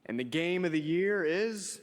And the game of the year is...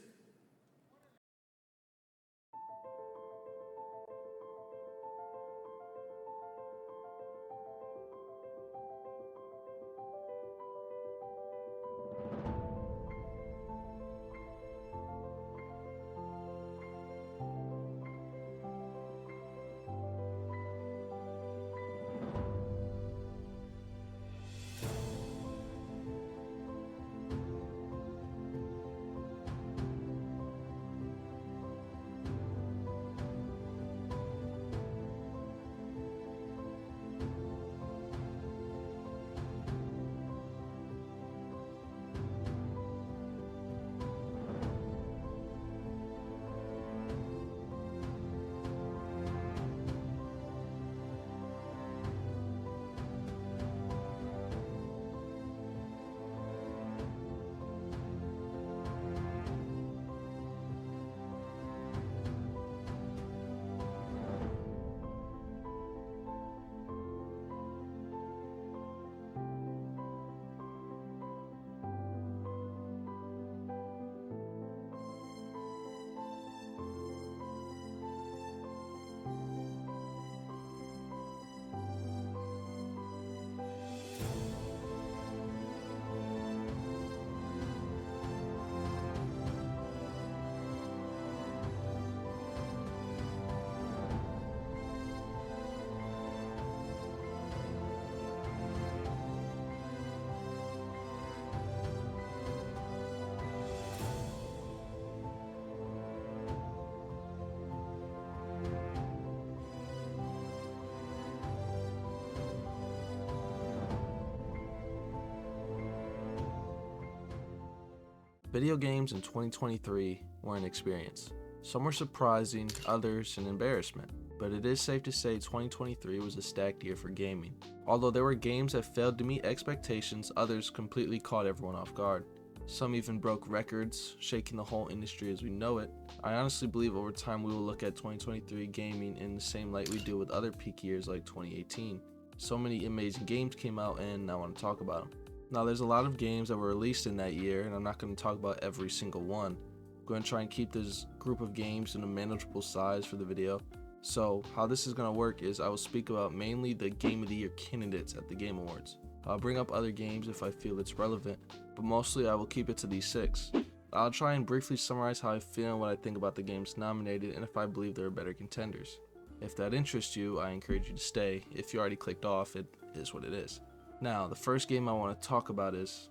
Video games in 2023 were an experience. Some were surprising, others an embarrassment, but it is safe to say 2023 was a stacked year for gaming. Although there were games that failed to meet expectations, others completely caught everyone off guard. Some even broke records, shaking the whole industry as we know it. I honestly believe over time we will look at 2023 gaming in the same light we do with other peak years like 2018. So many amazing games came out and I want to talk about them. Now there's a lot of games that were released in that year and I'm not going to talk about every single one. I'm going to try and keep this group of games in a manageable size for the video. So how this is going to work is I will speak about mainly the Game of the Year candidates at the Game Awards. I'll bring up other games if I feel it's relevant, but mostly I will keep it to these 6. I'll try and briefly summarize how I feel and what I think about the games nominated and if I believe there are better contenders. If that interests you, I encourage you to stay. If you already clicked off, it is what it is. Now, the first game I want to talk about is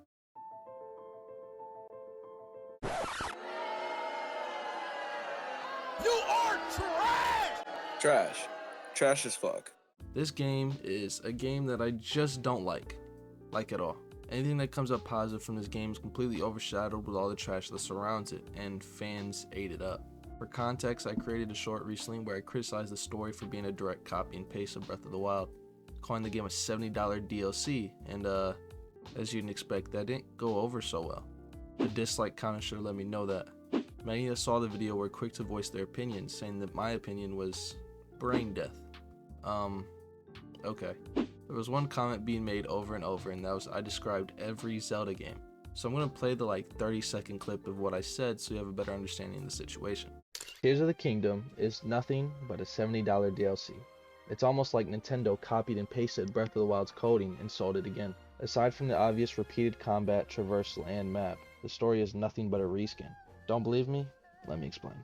You are trash! Trash. Trash as fuck. This game is a game that I just don't like at all. Anything that comes up positive from this game is completely overshadowed with all the trash that surrounds it, and fans ate it up. For context, I created a short recently where I criticized the story for being a direct copy and paste of Breath of the Wild, calling the game a $70 DLC, and as you'd expect, that didn't go over so well. The dislike comment should have let me know that. Many that saw the video were quick to voice their opinions, saying that my opinion was brain death. Okay. There was one comment being made over and over, and that was I described every Zelda game. So I'm going to play the 30-second clip of what I said so you have a better understanding of the situation. Tears of the Kingdom is nothing but a $70 DLC. It's almost like Nintendo copied and pasted Breath of the Wild's coding and sold it again. Aside from the obvious repeated combat, traversal, and map, the story is nothing but a reskin. Don't believe me? Let me explain.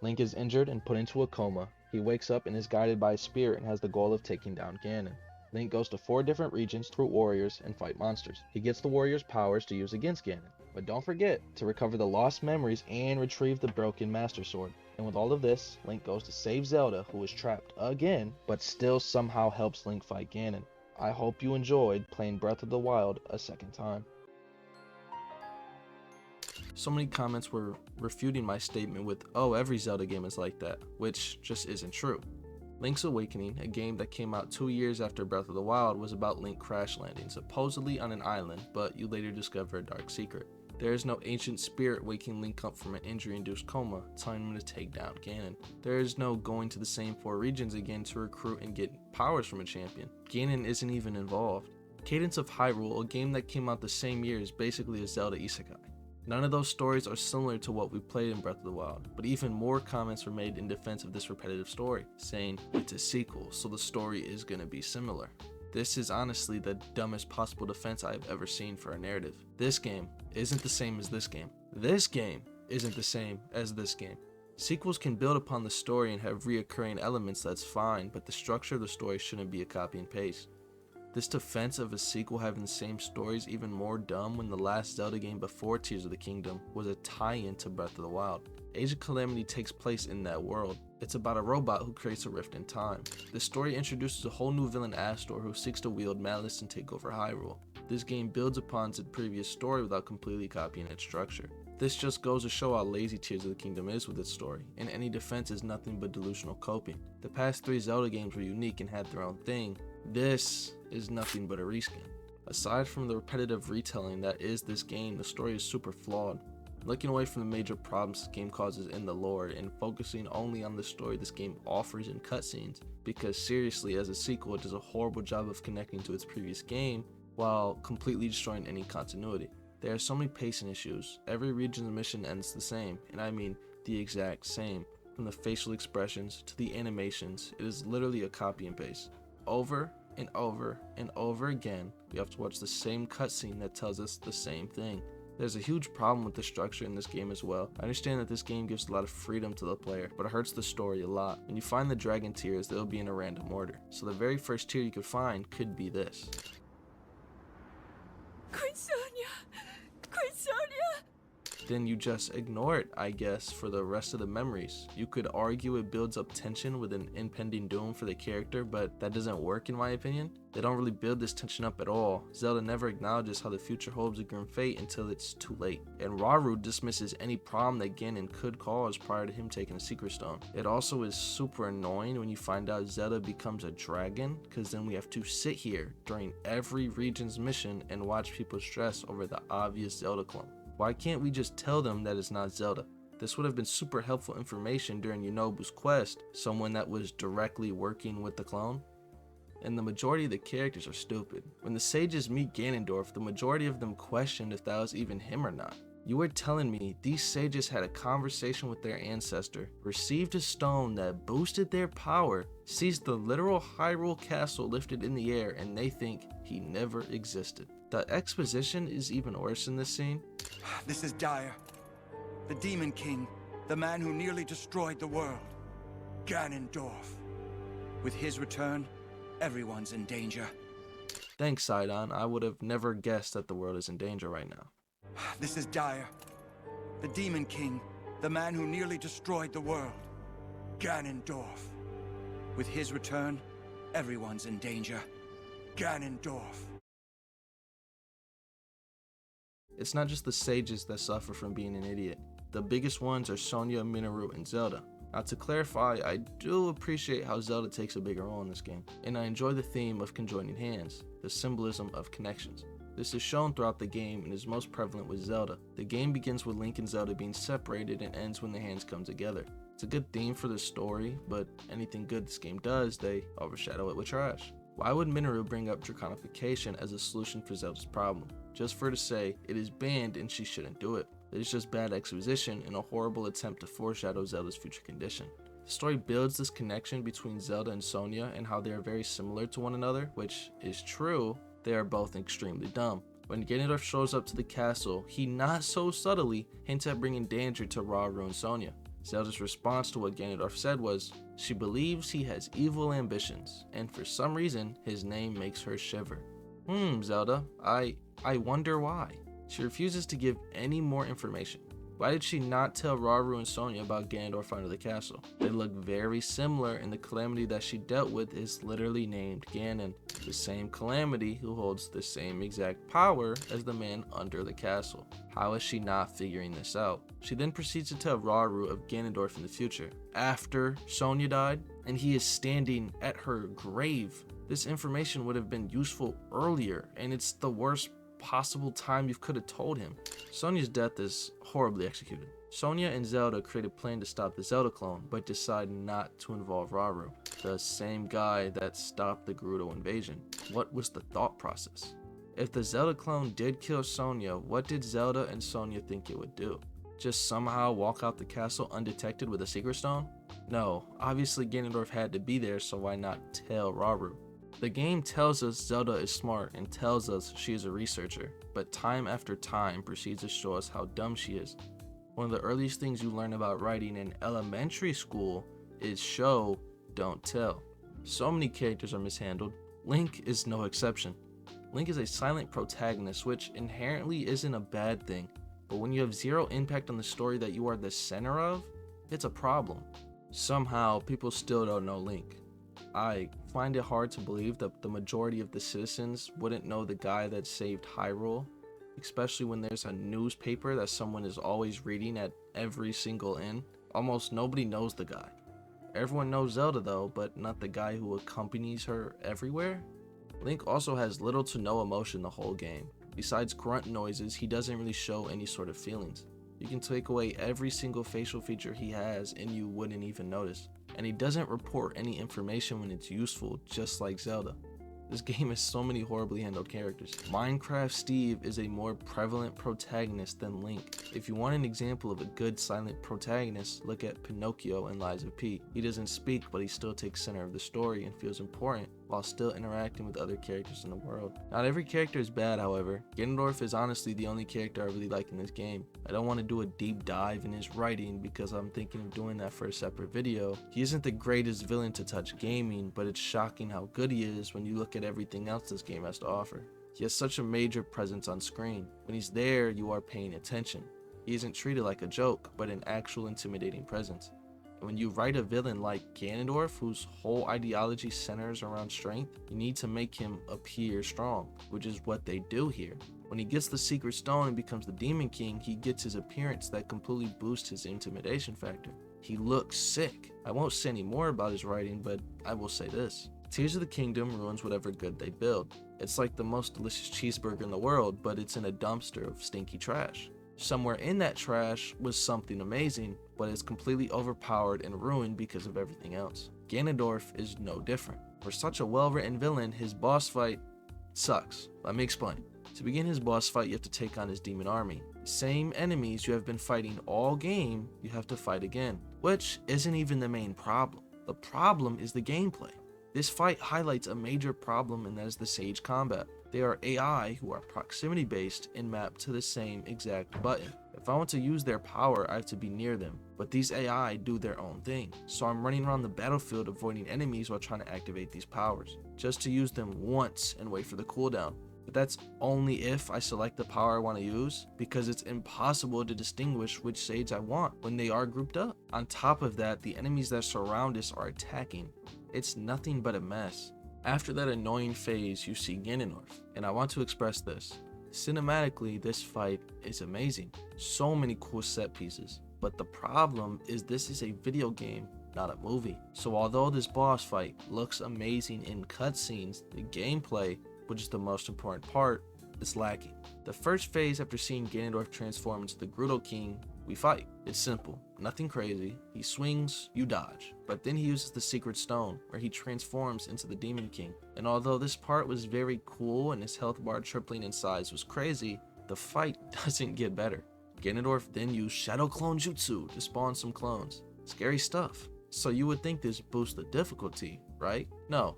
Link is injured and put into a coma. He wakes up and is guided by a spirit and has the goal of taking down Ganon. Link goes to 4 different regions through warriors and fight monsters. He gets the warriors' powers to use against Ganon. But don't forget to recover the lost memories and retrieve the broken Master Sword. And with all of this, Link goes to save Zelda, who is trapped again, but still somehow helps Link fight Ganon. I hope you enjoyed playing Breath of the Wild a second time. So many comments were refuting my statement with, oh, every Zelda game is like that, which just isn't true. Link's Awakening, a game that came out 2 years after Breath of the Wild, was about Link crash landing, supposedly on an island, but you later discover a dark secret. There is no ancient spirit waking Link up from an injury-induced coma, telling him to take down Ganon. There is no going to the same 4 regions again to recruit and get powers from a champion. Ganon isn't even involved. Cadence of Hyrule, a game that came out the same year, is basically a Zelda isekai. None of those stories are similar to what we played in Breath of the Wild, but even more comments were made in defense of this repetitive story, saying it's a sequel, so the story is gonna be similar. This is honestly the dumbest possible defense I have ever seen for a narrative. This game isn't the same as this game. This game isn't the same as this game. Sequels can build upon the story and have reoccurring elements, that's fine, but the structure of the story shouldn't be a copy and paste. This defense of a sequel having the same story is even more dumb when the last Zelda game before Tears of the Kingdom was a tie-in to Breath of the Wild. Age of Calamity takes place in that world. It's about a robot who creates a rift in time. The story introduces a whole new villain, Astor, who seeks to wield malice and take over Hyrule. This game builds upon its previous story without completely copying its structure. This just goes to show how lazy Tears of the Kingdom is with its story, and any defense is nothing but delusional coping. The past 3 Zelda games were unique and had their own thing. This is nothing but a reskin. Aside from the repetitive retelling that is this game, the story is super flawed. Looking away from the major problems this game causes in the lore and focusing only on the story this game offers in cutscenes, because seriously, as a sequel, it does a horrible job of connecting to its previous game while completely destroying any continuity. There are so many pacing issues. Every region's mission ends the same, and I mean the exact same. From the facial expressions to the animations, it is literally a copy and paste. Over and over and over again, we have to watch the same cutscene that tells us the same thing. There's a huge problem with the structure in this game as well. I understand that this game gives a lot of freedom to the player, but it hurts the story a lot. When you find the dragon tears, they'll be in a random order. So the very first tear you could find could be this. Queen Sonia! Queen Sonia! Then you just ignore it, I guess, for the rest of the memories. You could argue it builds up tension with an impending doom for the character, but that doesn't work in my opinion. They don't really build this tension up at all. Zelda never acknowledges how the future holds a grim fate until it's too late. And Rauru dismisses any problem that Ganon could cause prior to him taking a Secret Stone. It also is super annoying when you find out Zelda becomes a dragon, because then we have to sit here during every region's mission and watch people stress over the obvious Zelda clone. Why can't we just tell them that it's not Zelda? This would have been super helpful information during Yunobu's quest, someone that was directly working with the clone. And the majority of the characters are stupid. When the sages meet Ganondorf, the majority of them questioned if that was even him or not. You were telling me these sages had a conversation with their ancestor, received a stone that boosted their power, sees the literal Hyrule castle lifted in the air, and they think he never existed. The exposition is even worse in this scene. This is dire. The Demon King, the man who nearly destroyed the world. Ganondorf. With his return, everyone's in danger. Thanks, Sidon. I would have never guessed that the world is in danger right now. This is dire. The Demon King, the man who nearly destroyed the world. Ganondorf. With his return, everyone's in danger. Ganondorf. It's not just the sages that suffer from being an idiot. The biggest ones are Sonia, Minoru, and Zelda. Now, to clarify, I do appreciate how Zelda takes a bigger role in this game, and I enjoy the theme of conjoining hands, the symbolism of connections. This is shown throughout the game and is most prevalent with Zelda. The game begins with Link and Zelda being separated and ends when the hands come together. It's a good theme for the story, but anything good this game does, they overshadow it with trash. Why would Minoru bring up draconification as a solution for Zelda's problem? Just for her to say it is banned and she shouldn't do it. It is just bad exposition and a horrible attempt to foreshadow Zelda's future condition. The story builds this connection between Zelda and Sonia and how they are very similar to one another, which is true. They are both extremely dumb. When Ganondorf shows up to the castle, he not so subtly hints at bringing danger to Rauru and Sonia. Zelda's response to what Ganondorf said was, she believes he has evil ambitions, and for some reason, his name makes her shiver. Zelda, I wonder why. She refuses to give any more information. Why did she not tell Rauru and Sonia about Ganondorf under the castle? They look very similar, and the calamity that she dealt with is literally named Ganon, the same calamity who holds the same exact power as the man under the castle. How is she not figuring this out? She then proceeds to tell Rauru of Ganondorf in the future, after Sonia died, and he is standing at her grave. This information would have been useful earlier, and it's the worst possible time you could have told him. Sonia's death is horribly executed. Sonia and Zelda create a plan to stop the Zelda clone, but decide not to involve Rauru, the same guy that stopped the Gerudo invasion. What was the thought process? If the Zelda clone did kill Sonya, what did Zelda and Sonya think it would do? Just somehow walk out the castle undetected with a secret stone? No, obviously Ganondorf had to be there, so why not tell Rauru? The game tells us Zelda is smart and tells us she is a researcher, but time after time proceeds to show us how dumb she is. One of the earliest things you learn about writing in elementary school is show, don't tell. So many characters are mishandled. Link is no exception. Link is a silent protagonist, which inherently isn't a bad thing, but when you have zero impact on the story that you are the center of, it's a problem. Somehow, people still don't know Link. I find it hard to believe that the majority of the citizens wouldn't know the guy that saved Hyrule, especially when there's a newspaper that someone is always reading at every single inn. Almost nobody knows the guy. Everyone knows Zelda though, but not the guy who accompanies her everywhere. Link also has little to no emotion the whole game. Besides grunt noises, he doesn't really show any sort of feelings. You can take away every single facial feature he has and you wouldn't even notice. And he doesn't report any information when it's useful, just like Zelda. This game has so many horribly handled characters. Minecraft Steve is a more prevalent protagonist than Link. If you want an example of a good silent protagonist, look at Pinocchio in Lies of P. He doesn't speak, but he still takes center of the story and feels important while still interacting with other characters in the world. Not every character is bad, however. Ganondorf is honestly the only character I really like in this game. I don't want to do a deep dive in his writing because I'm thinking of doing that for a separate video. He isn't the greatest villain to touch gaming, but it's shocking how good he is when you look at everything else this game has to offer. He has such a major presence on screen. When he's there, you are paying attention. He isn't treated like a joke, but an actual intimidating presence. And when you write a villain like Ganondorf, whose whole ideology centers around strength, you need to make him appear strong, which is what they do here. When he gets the secret stone and becomes the Demon King, he gets his appearance that completely boosts his intimidation factor. He looks sick. I won't say any more about his writing, but I will say this. Tears of the Kingdom ruins whatever good they build. It's like the most delicious cheeseburger in the world, but it's in a dumpster of stinky trash. Somewhere in that trash was something amazing, but it's completely overpowered and ruined because of everything else. Ganondorf is no different. For such a well-written villain, his boss fight sucks. Let me explain. To begin his boss fight, you have to take on his demon army. Same enemies you have been fighting all game, you have to fight again, which isn't even the main problem. The problem is the gameplay. This fight highlights a major problem, and that is the Sage combat. They are AI who are proximity based and mapped to the same exact button. If I want to use their power, I have to be near them, but these AI do their own thing. So I'm running around the battlefield avoiding enemies while trying to activate these powers, just to use them once and wait for the cooldown. But that's only if I select the power I want to use, because it's impossible to distinguish which Sage I want when they are grouped up. On top of that, the enemies that surround us are attacking. It's nothing but a mess. After that annoying phase, you see Ganondorf, and I want to express this. Cinematically, this fight is amazing. So many cool set pieces. But the problem is this is a video game, not a movie. So although this boss fight looks amazing in cutscenes, the gameplay, which is the most important part, is lacking. The first phase after seeing Ganondorf transform into the Gerudo King, we fight. It's simple, nothing crazy. He swings, you dodge. But then he uses the secret stone, where he transforms into the Demon King. And although this part was very cool and his health bar tripling in size was crazy, the fight doesn't get better. Ganondorf then used Shadow Clone Jutsu to spawn some clones. Scary stuff. So you would think this boosts the difficulty, right? No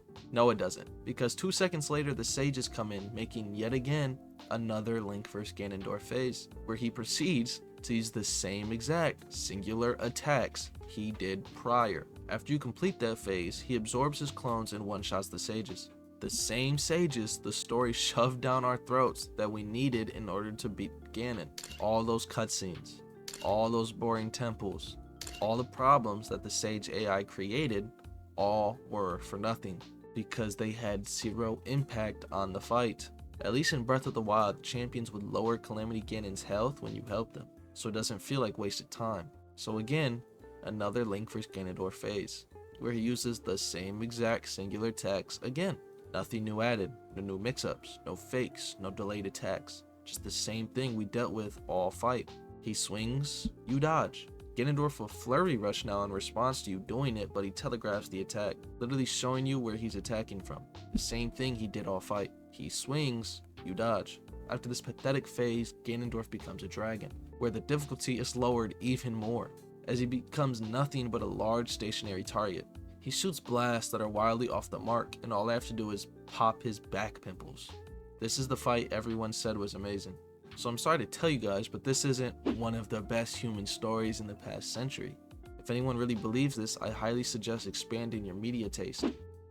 it doesn't. Because 2 seconds later the sages come in, making yet again another Link vs Ganondorf phase, where he proceeds to use the same exact singular attacks he did prior. After you complete that phase, he absorbs his clones and one-shots the sages. The same sages the story shoved down our throats that we needed in order to beat Ganon. All those cutscenes, all those boring temples, all the problems that the Sage AI created, all were for nothing because they had zero impact on the fight. At least in Breath of the Wild, champions would lower Calamity Ganon's health when you help them, so it doesn't feel like wasted time. So again, another Link vs Ganondorf phase, where he uses the same exact singular attacks again. Nothing new added, no new mix-ups, no fakes, no delayed attacks. Just the same thing we dealt with all fight. He swings, you dodge. Ganondorf will flurry rush now in response to you doing it, but he telegraphs the attack, literally showing you where he's attacking from. The same thing he did all fight. He swings, you dodge. After this pathetic phase, Ganondorf becomes a dragon, where the difficulty is lowered even more, as he becomes nothing but a large stationary target. He shoots blasts that are wildly off the mark, and all I have to do is pop his back pimples. This is the fight everyone said was amazing. So I'm sorry to tell you guys, but this isn't one of the best human stories in the past century. If anyone really believes this, I highly suggest expanding your media taste.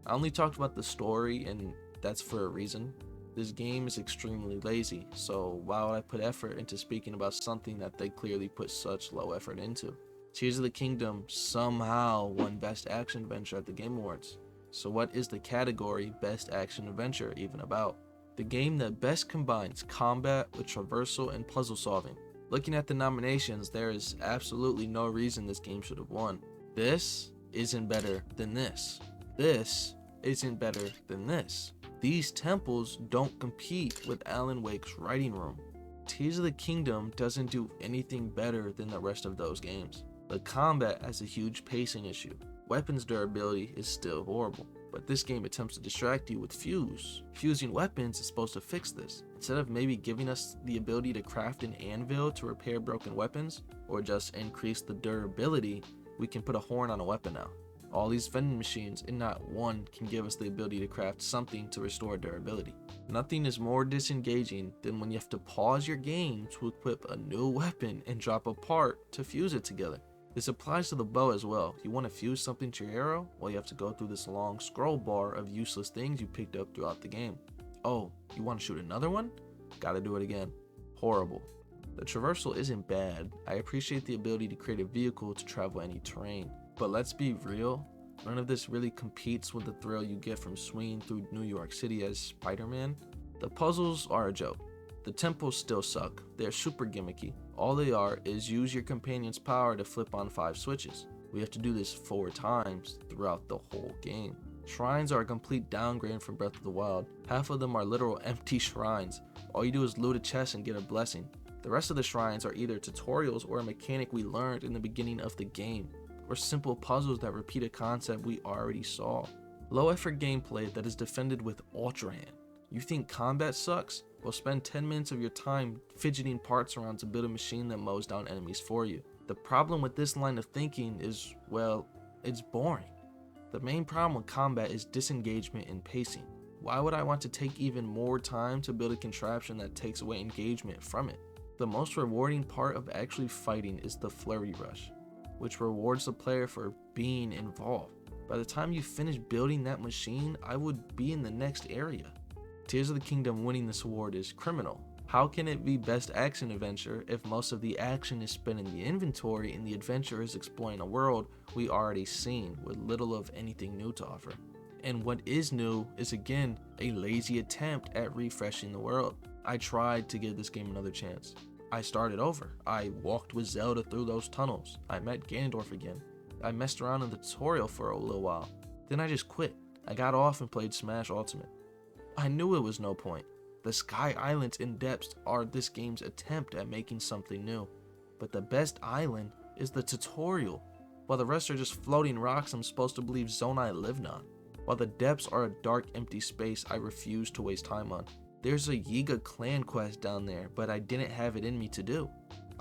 I only talked about the story, and that's for a reason. This game is extremely lazy, so why would I put effort into speaking about something that they clearly put such low effort into? Tears of the Kingdom somehow won Best Action Adventure at the Game Awards. So what is the category Best Action Adventure even about? The game that best combines combat with traversal and puzzle solving. Looking at the nominations, there is absolutely no reason this game should have won. This isn't better than this. This isn't better than this. These temples don't compete with Alan Wake's writing room. Tears of the Kingdom doesn't do anything better than the rest of those games. The combat has a huge pacing issue. Weapons durability is still horrible, but this game attempts to distract you with fuse. Fusing weapons is supposed to fix this. Instead of maybe giving us the ability to craft an anvil to repair broken weapons, or just increase the durability, we can put a horn on a weapon now. All these vending machines, and not one can give us the ability to craft something to restore durability. Nothing is more disengaging than when you have to pause your game to equip a new weapon and drop a part to fuse it together. This applies to the bow as well. You want to fuse something to your arrow? Well, you have to go through this long scroll bar of useless things you picked up throughout the game. Oh, you want to shoot another one? Gotta do it again. Horrible. The traversal isn't bad. I appreciate the ability to create a vehicle to travel any terrain. But let's be real, none of this really competes with the thrill you get from swinging through New York City as Spiderman. The puzzles are a joke. The temples still suck. They're super gimmicky. All they are is use your companion's power to flip on 5 switches. We have to do this 4 times throughout the whole game. Shrines are a complete downgrade from Breath of the Wild. Half of them are literal empty shrines. All you do is loot a chest and get a blessing. The rest of the shrines are either tutorials or a mechanic we learned in the beginning of the game, or simple puzzles that repeat a concept we already saw. Low effort gameplay that is defended with Ultra Hand. You think combat sucks? Well, spend 10 minutes of your time fidgeting parts around to build a machine that mows down enemies for you. The problem with this line of thinking is, well, it's boring. The main problem with combat is disengagement and pacing. Why would I want to take even more time to build a contraption that takes away engagement from it? The most rewarding part of actually fighting is the flurry rush, which rewards the player for being involved. By the time you finish building that machine, I would be in the next area. Tears of the Kingdom winning this award is criminal. How can it be Best Action Adventure if most of the action is spent in the inventory and the adventure is exploring a world we already seen with little of anything new to offer? And what is new is again a lazy attempt at refreshing the world. I tried to give this game another chance. I started over. I walked with Zelda through those tunnels. I met Ganondorf again. I messed around in the tutorial for a little while. Then I just quit. I got off and played Smash Ultimate. I knew it was no point. The Sky Islands and depths are this game's attempt at making something new. But the best island is the tutorial, while the rest are just floating rocks I'm supposed to believe Zonai lived on. While the depths are a dark empty space I refuse to waste time on. There's a Yiga clan quest down there, but I didn't have it in me to do.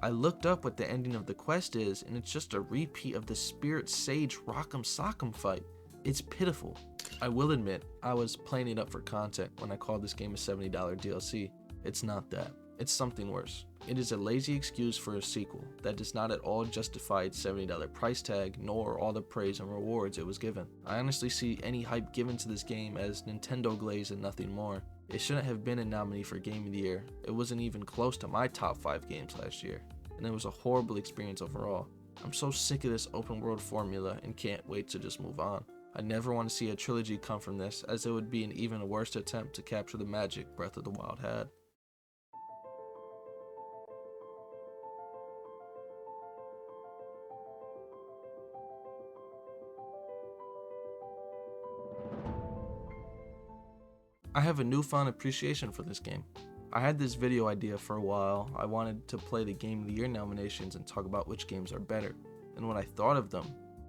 I looked up what the ending of the quest is, and it's just a repeat of the Spirit Sage Rock'em Sock'em fight. It's pitiful. I will admit, I was playing it up for content when I called this game a $70 DLC. It's not that. It's something worse. It is a lazy excuse for a sequel that does not at all justify its $70 price tag, nor all the praise and rewards it was given. I honestly see any hype given to this game as Nintendo glaze and nothing more. It shouldn't have been a nominee for Game of the Year. It wasn't even close to my top 5 games last year, and it was a horrible experience overall. I'm so sick of this open world formula and can't wait to just move on. I never want to see a trilogy come from this, as it would be an even worse attempt to capture the magic Breath of the Wild had. I have a newfound appreciation for this game. I had this video idea for a while. I wanted to play the Game of the Year nominations and talk about which games are better, and when I thought of them.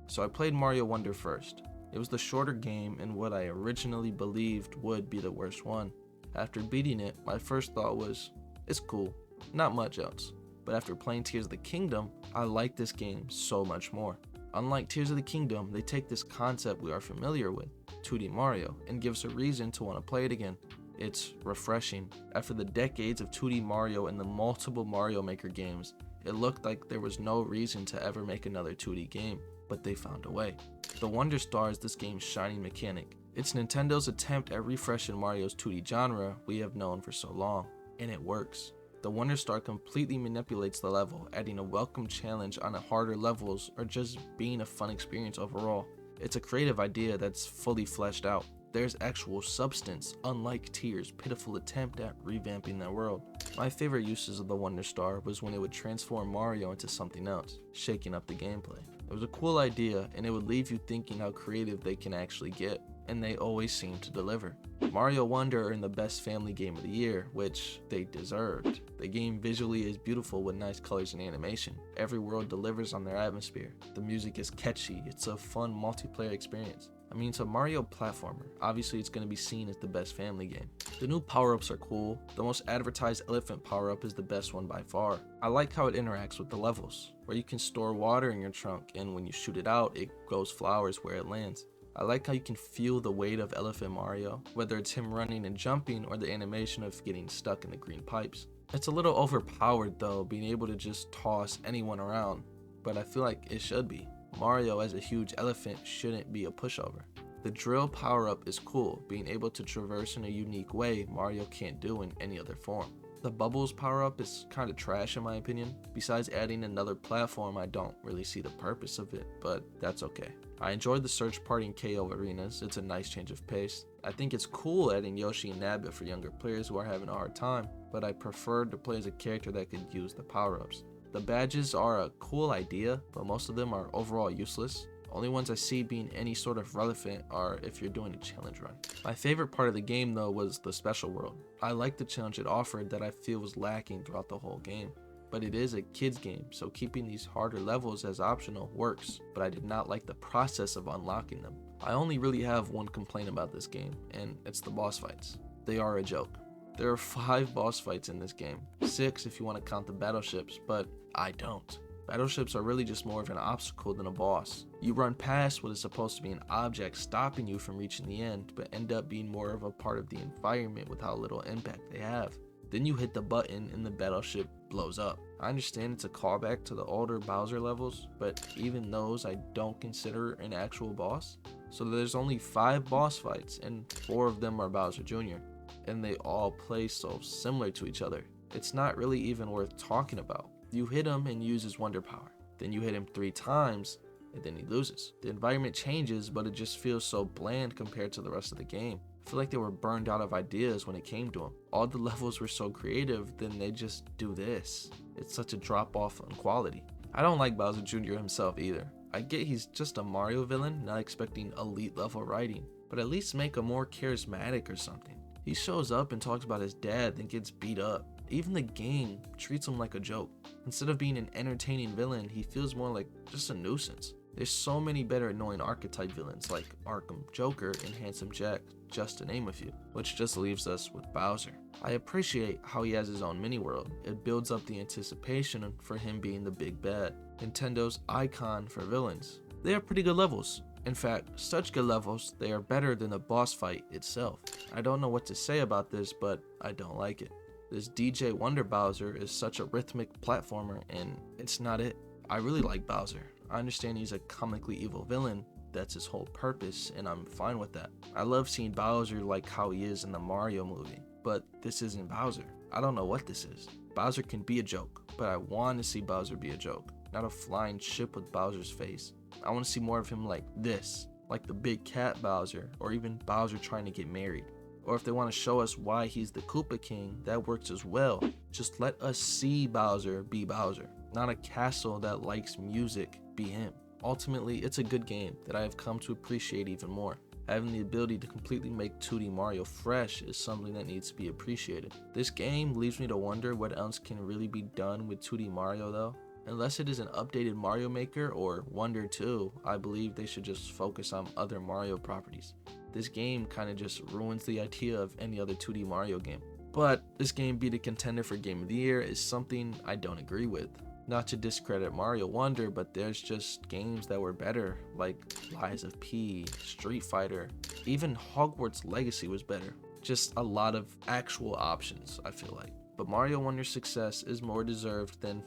So I played Mario Wonder first. It was the shorter game and what I originally believed would be the worst one. After beating it, my first thought was, it's cool, not much else. But after playing Tears of the Kingdom, I like this game so much more. Unlike Tears of the Kingdom, they take this concept we are familiar with, 2D Mario, and give us a reason to want to play it again. It's refreshing. After the decades of 2D Mario and the multiple Mario Maker games, it looked like there was no reason to ever make another 2D game, but they found a way. The Wonder Star is this game's shining mechanic. It's Nintendo's attempt at refreshing Mario's 2D genre we have known for so long, and it works. The Wonder Star completely manipulates the level, adding a welcome challenge on harder levels or just being a fun experience overall. It's a creative idea that's fully fleshed out. There's actual substance, unlike Tears' pitiful attempt at revamping that world. My favorite uses of the Wonder Star was when it would transform Mario into something else, shaking up the gameplay. It was a cool idea, and it would leave you thinking how creative they can actually get, and they always seem to deliver. Mario Wonder earned the best family game of the year, which they deserved. The game visually is beautiful with nice colors and animation. Every world delivers on their atmosphere. The music is catchy, it's a fun multiplayer experience. I mean, it's a Mario platformer. Obviously, it's going to be seen as the best family game. The new power-ups are cool. The most advertised elephant power-up is the best one by far. I like how it interacts with the levels, where you can store water in your trunk, and when you shoot it out, it grows flowers where it lands. I like how you can feel the weight of Elephant Mario, whether it's him running and jumping or the animation of getting stuck in the green pipes. It's a little overpowered though, being able to just toss anyone around, but I feel like it should be. Mario as a huge elephant shouldn't be a pushover. The drill power-up is cool, being able to traverse in a unique way Mario can't do in any other form. The bubbles power-up is kinda trash in my opinion. Besides adding another platform, I don't really see the purpose of it, but that's okay. I enjoyed the search party and KO arenas. It's a nice change of pace. I think it's cool adding Yoshi and Nabbit for younger players who are having a hard time, but I preferred to play as a character that could use the power-ups. The badges are a cool idea, but most of them are overall useless. Only ones I see being any sort of relevant are if you're doing a challenge run. My favorite part of the game though was the special world. I liked the challenge it offered that I feel was lacking throughout the whole game. But it is a kids game, so keeping these harder levels as optional works, but I did not like the process of unlocking them. I only really have one complaint about this game, and it's the boss fights. They are a joke. There are 5 boss fights in this game, 6 if you want to count the battleships, but I don't. Battleships are really just more of an obstacle than a boss. You run past what is supposed to be an object stopping you from reaching the end, but end up being more of a part of the environment with how little impact they have. Then you hit the button and the battleship blows up. I understand it's a callback to the older Bowser levels, but even those I don't consider an actual boss. So there's only 5 boss fights and 4 of them are Bowser Jr. And they all play so similar to each other. It's not really even worth talking about. You hit him and use his wonder power. Then you hit him 3 times and then he loses. The environment changes, but it just feels so bland compared to the rest of the game. I feel like they were burned out of ideas when it came to them. All the levels were so creative, then they just do this. It's such a drop off in quality. I don't like Bowser Jr. himself either. I get he's just a Mario villain, not expecting elite level writing, but at least make him more charismatic or something. He shows up and talks about his dad, then gets beat up. Even the game treats him like a joke. Instead of being an entertaining villain, he feels more like just a nuisance. There's so many better annoying archetype villains like Arkham Joker and Handsome Jack, just to name a few, which just leaves us with Bowser. I appreciate how he has his own mini-world. It builds up the anticipation for him being the big bad, Nintendo's icon for villains. They are pretty good levels. In fact, such good levels, they are better than the boss fight itself. I don't know what to say about this, but I don't like it. This DJ Wonder Bowser is such a rhythmic platformer, and it's not it. I really like Bowser. I understand he's a comically evil villain, that's his whole purpose, and I'm fine with that. I love seeing Bowser like how he is in the Mario movie, but this isn't Bowser. I don't know what this is. Bowser can be a joke, but I want to see Bowser be a joke, not a flying ship with Bowser's face. I want to see more of him like this, like the big cat Bowser, or even Bowser trying to get married. Or if they want to show us why he's the Koopa King, that works as well. Just let us see Bowser be Bowser, not a castle that likes music be him. Ultimately, it's a good game that I have come to appreciate even more. Having the ability to completely make 2D Mario fresh is something that needs to be appreciated. This game leaves me to wonder what else can really be done with 2D Mario though. Unless it is an updated Mario Maker or Wonder 2, I believe they should just focus on other Mario properties. this game kind of just ruins the idea of any other 2D Mario game. But this game being a contender for Game of the Year is something I don't agree with. Not to discredit Mario Wonder, but there's just games that were better, like Lies of P, Street Fighter, even Hogwarts Legacy was better. Just a lot of actual options, I feel like. But Mario Wonder's success is more deserved than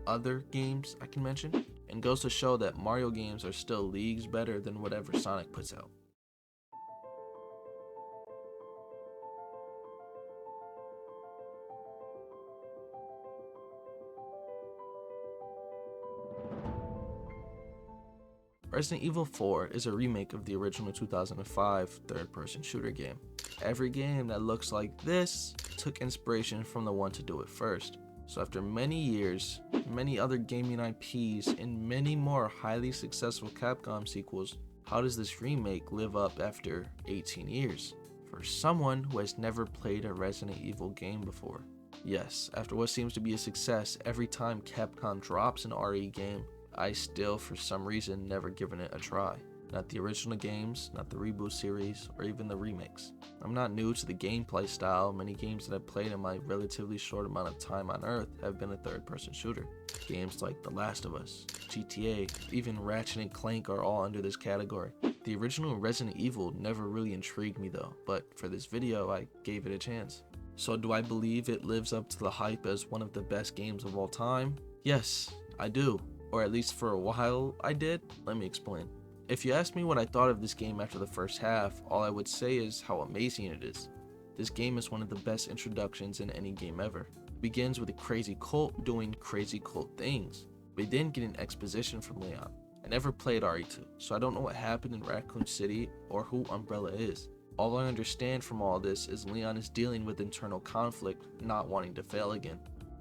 other games I can mention, and goes to show that Mario games are still leagues better than whatever Sonic puts out. Resident Evil 4 is a remake of the original 2005 third-person shooter game. Every game that looks like this took inspiration from the one to do it first. So after many years, many other gaming IPs, and many more highly successful Capcom sequels, how does this remake live up after 18 years? For someone who has never played a Resident Evil game before. Yes, after what seems to be a success every time Capcom drops an RE game, I still, for some reason, never given it a try. Not the original games, not the reboot series, or even the remakes. I'm not new to the gameplay style. Many games that I've played in my relatively short amount of time on Earth have been a third-person shooter. Games like The Last of Us, GTA, even Ratchet & Clank are all under this category. The original Resident Evil never really intrigued me though, but for this video I gave it a chance. So do I believe it lives up to the hype as one of the best games of all time? Yes, I do. Or at least for a while I did. Let me explain. If you ask me what I thought of this game after the first half, all I would say is how amazing it is. This game is one of the best introductions in any game ever. It begins with a crazy cult doing crazy cult things. We then get an exposition from Leon. I never played RE2, so I don't know what happened in Raccoon City or who Umbrella is. All I understand from all this is Leon is dealing with internal conflict, not wanting to fail again.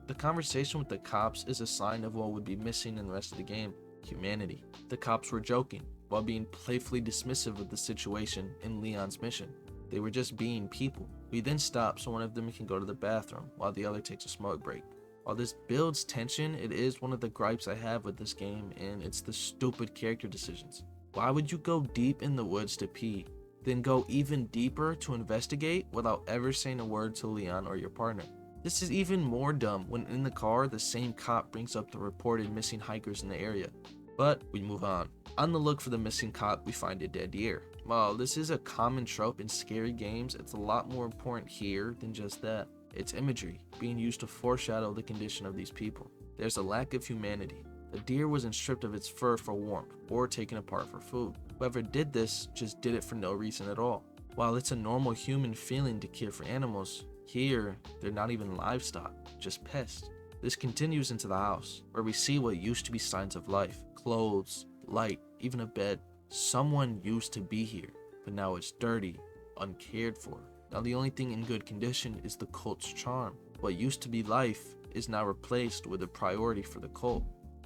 The conversation with the cops is a sign of what would be missing in the rest of the game: humanity. The cops were joking, while being playfully dismissive of the situation in Leon's mission. They were just being people. We then stop so one of them can go to the bathroom, while the other takes a smoke break. While this builds tension, it is one of the gripes I have with this game, and it's the stupid character decisions. Why would you go deep in the woods to pee, then go even deeper to investigate without ever saying a word to Leon or your partner? This is even more dumb when in the car the same cop brings up the reported missing hikers in the area. But we move on. On the look for the missing cop, we find a dead deer. While this is a common trope in scary games, it's a lot more important here than just that. It's imagery, being used to foreshadow the condition of these people. There's a lack of humanity. The deer wasn't stripped of its fur for warmth, or taken apart for food. Whoever did this just did it for no reason at all. While it's a normal human feeling to care for animals, here, they're not even livestock, just pests. This continues into the house, where we see what used to be signs of life: clothes, light, even a bed. Someone used to be here, but now it's dirty, uncared for. Now the only thing in good condition is the cult's charm. What used to be life is now replaced with a priority for the cult.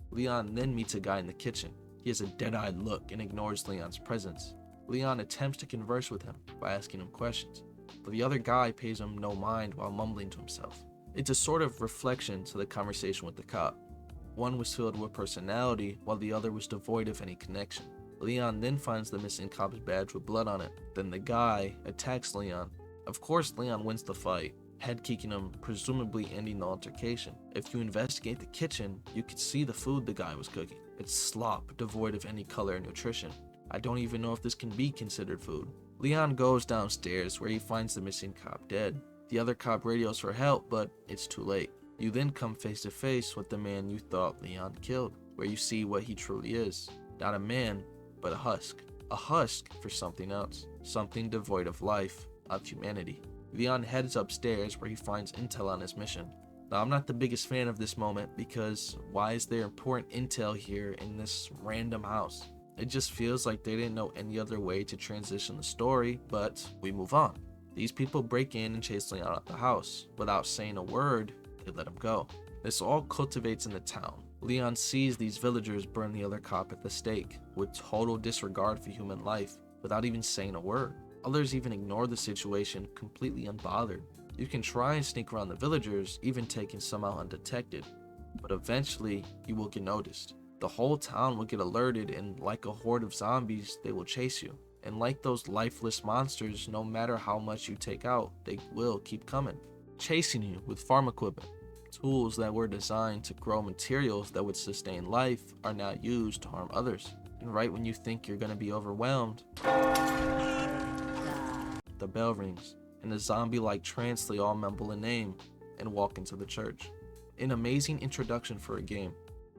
Leon then meets a guy in the kitchen. He has a dead-eyed look and ignores Leon's presence. Leon attempts to converse with him by asking him questions, but the other guy pays him no mind while mumbling to himself. It's a sort of reflection to the conversation with the cop. One was filled with personality, while the other was devoid of any connection. Leon then finds the missing cop's badge with blood on it. Then the guy attacks Leon. Of course, Leon wins the fight, head kicking him, presumably ending the altercation. If you investigate the kitchen, you could see the food the guy was cooking. It's slop, devoid of any color or nutrition. I don't even know if this can be considered food. Leon goes downstairs where he finds the missing cop dead. The other cop radios for help, but it's too late. You then come face to face with the man you thought Leon killed, where you see what he truly is. Not a man, but a husk. A husk for something else. Something devoid of life, of humanity. Leon heads upstairs where he finds intel on his mission. Now, I'm not the biggest fan of this moment because why is there important intel here in this random house? It just feels like they didn't know any other way to transition the story, but we move on. These people break in and chase Leon out the house. Without saying a word, they let him go. This all cultivates in the town. Leon sees these villagers burn the other cop at the stake, with total disregard for human life, without even saying a word. Others even ignore the situation, completely unbothered. You can try and sneak around the villagers, even taking some out undetected, but eventually you will get noticed. The whole town will get alerted, and like a horde of zombies, they will chase you. And like those lifeless monsters, no matter how much you take out, they will keep coming, chasing you with farm equipment. Tools that were designed to grow materials that would sustain life are now used to harm others. And right when you think you're gonna be overwhelmed, the bell rings, and a zombie-like trance they all mumble a name and walk into the church. An amazing introduction for a game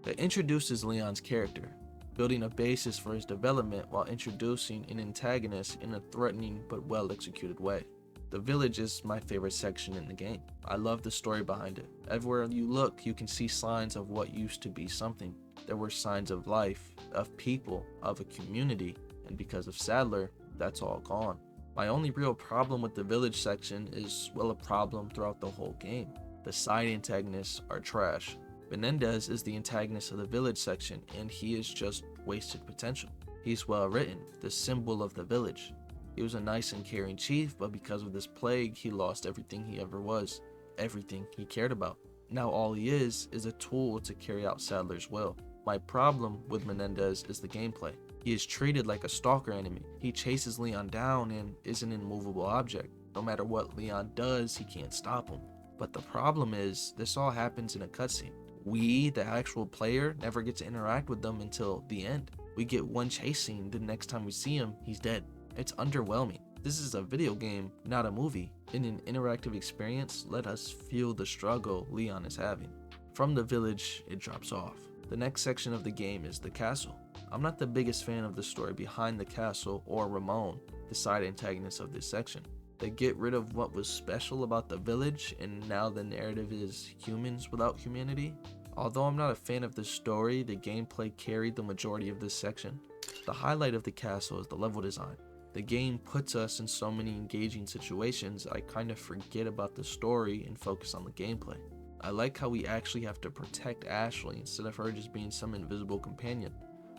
that introduces Leon's character, building a basis for his development while introducing an antagonist in a threatening but well-executed way. The village is my favorite section in the game. I love the story behind it. Everywhere you look, you can see signs of what used to be something. There were signs of life, of people, of a community, and because of Sadler, that's all gone. My only real problem with the village section is, well, a problem throughout the whole game. The side antagonists are trash. Menendez is the antagonist of the village section, and he is just wasted potential. He's well written, the symbol of the village. He was a nice and caring chief, but because of this plague, he lost everything he ever was, everything he cared about. Now all he is a tool to carry out Sadler's will. My problem with Menendez is the gameplay. He is treated like a stalker enemy. He chases Leon down and is an immovable object. No matter what Leon does, he can't stop him. But the problem is, this all happens in a cutscene. We, the actual player, never get to interact with them until the end. We get one chase scene, the next time we see him, he's dead. It's underwhelming. This is a video game, not a movie. In an interactive experience, let us feel the struggle Leon is having. From the village, it drops off. The next section of the game is the castle. I'm not the biggest fan of the story behind the castle or Ramon, the side antagonist of this section. They get rid of what was special about the village, and now the narrative is humans without humanity. Although I'm not a fan of the story, the gameplay carried the majority of this section. The highlight of the castle is the level design. The game puts us in so many engaging situations, I kind of forget about the story and focus on the gameplay. I like how we actually have to protect Ashley instead of her just being some invisible companion,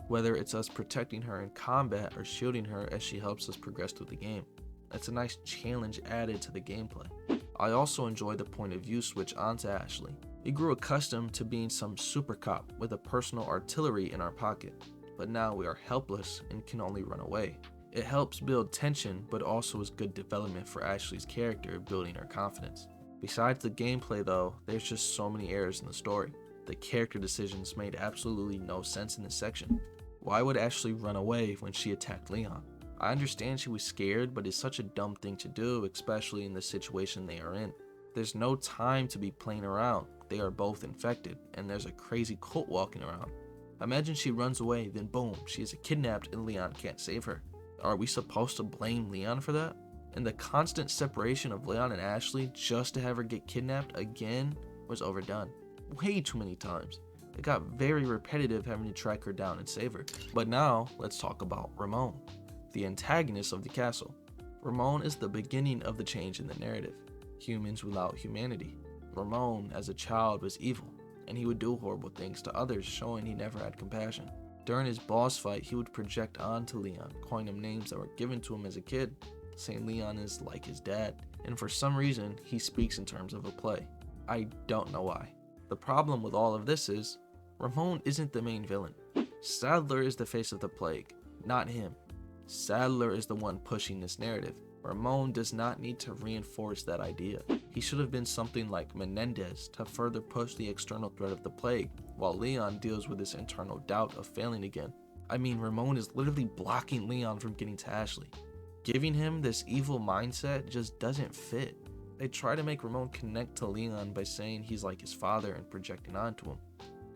whether it's us protecting her in combat or shielding her as she helps us progress through the game. That's a nice challenge added to the gameplay. I also enjoy the point of view switch onto Ashley. We grew accustomed to being some super cop with a personal artillery in our pocket, but now we are helpless and can only run away. It helps build tension, but also is good development for Ashley's character, building her confidence. Besides the gameplay though, there's just so many errors in the story. The character decisions made absolutely no sense in this section. Why would Ashley run away when she attacked Leon? I understand she was scared, but it's such a dumb thing to do, especially in the situation they are in. There's no time to be playing around. They are both infected, and there's a crazy cult walking around. Imagine she runs away, then boom, she is kidnapped and Leon can't save her. Are we supposed to blame Leon for that? And the constant separation of Leon and Ashley just to have her get kidnapped again was overdone. Way too many times. It got very repetitive having to track her down and save her. But now, let's talk about Ramon, the antagonist of the castle. Ramon is the beginning of the change in the narrative. Humans without humanity. Ramon, as a child, was evil, and he would do horrible things to others, showing he never had compassion. During his boss fight, he would project onto Leon, calling him names that were given to him as a kid, saying Leon is like his dad, and for some reason, he speaks in terms of a play. I don't know why. The problem with all of this is, Ramon isn't the main villain. Sadler is the face of the plague, not him. Sadler is the one pushing this narrative. Ramon does not need to reinforce that idea. He should have been something like Menendez to further push the external threat of the plague, while Leon deals with this internal doubt of failing again. I mean, Ramon is literally blocking Leon from getting to Ashley. Giving him this evil mindset just doesn't fit. They try to make Ramon connect to Leon by saying he's like his father and projecting onto him,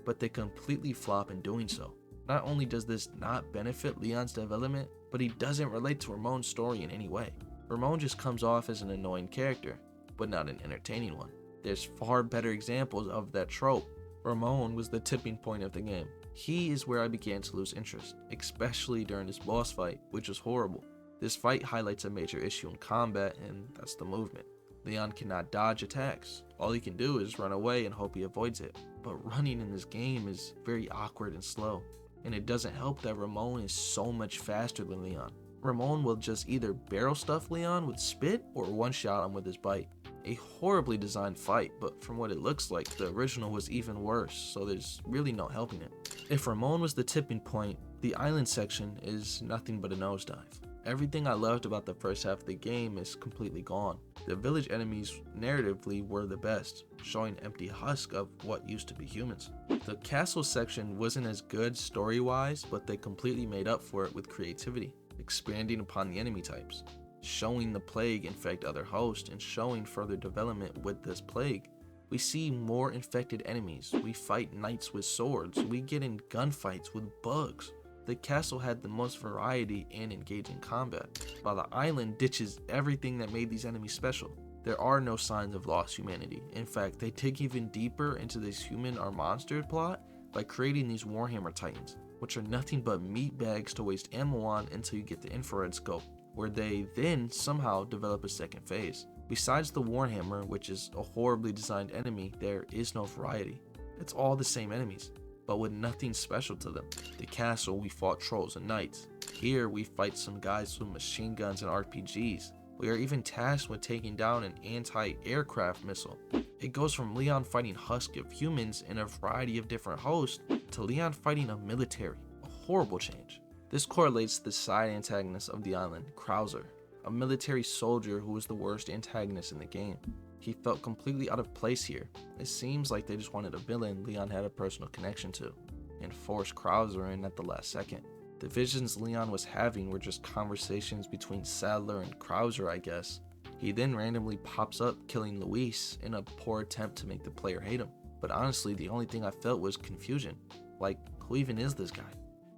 but they completely flop in doing so. Not only does this not benefit Leon's development, but he doesn't relate to Ramon's story in any way. Ramon just comes off as an annoying character, but not an entertaining one. There's far better examples of that trope. Ramon was the tipping point of the game. He is where I began to lose interest, especially during this boss fight, which was horrible. This fight highlights a major issue in combat, and that's the movement. Leon cannot dodge attacks. All he can do is run away and hope he avoids it. But running in this game is very awkward and slow, and it doesn't help that Ramon is so much faster than Leon. Ramon will just either barrel stuff Leon with spit or one-shot him with his bite. A horribly designed fight, but from what it looks like, the original was even worse, so there's really no helping it. If Ramon was the tipping point, the island section is nothing but a nosedive. Everything I loved about the first half of the game is completely gone. The village enemies narratively were the best, showing empty husk of what used to be humans. The castle section wasn't as good story-wise, but they completely made up for it with creativity, expanding upon the enemy types, showing the plague infect other hosts, and showing further development with this plague. We see more infected enemies, we fight knights with swords, we get in gunfights with bugs. The castle had the most variety and engaging combat, while the island ditches everything that made these enemies special. There are no signs of lost humanity. In fact, they dig even deeper into this human or monster plot by creating these Warhammer Titans, which are nothing but meat bags to waste ammo on until you get the infrared scope, where they then somehow develop a second phase. Besides the Warhammer, which is a horribly designed enemy, there is no variety. It's all the same enemies, but with nothing special to them. The castle, we fought trolls and knights. Here, we fight some guys with machine guns and RPGs. We are even tasked with taking down an anti-aircraft missile. It goes from Leon fighting husk of humans in a variety of different hosts to Leon fighting a military. A horrible change. This correlates to the side antagonist of the island, Krauser, a military soldier who was the worst antagonist in the game. He felt completely out of place here. It seems like they just wanted a villain Leon had a personal connection to, and forced Krauser in at the last second. The visions Leon was having were just conversations between Sadler and Krauser, I guess. He then randomly pops up killing Luis in a poor attempt to make the player hate him. But honestly, the only thing I felt was confusion. Like, who even is this guy?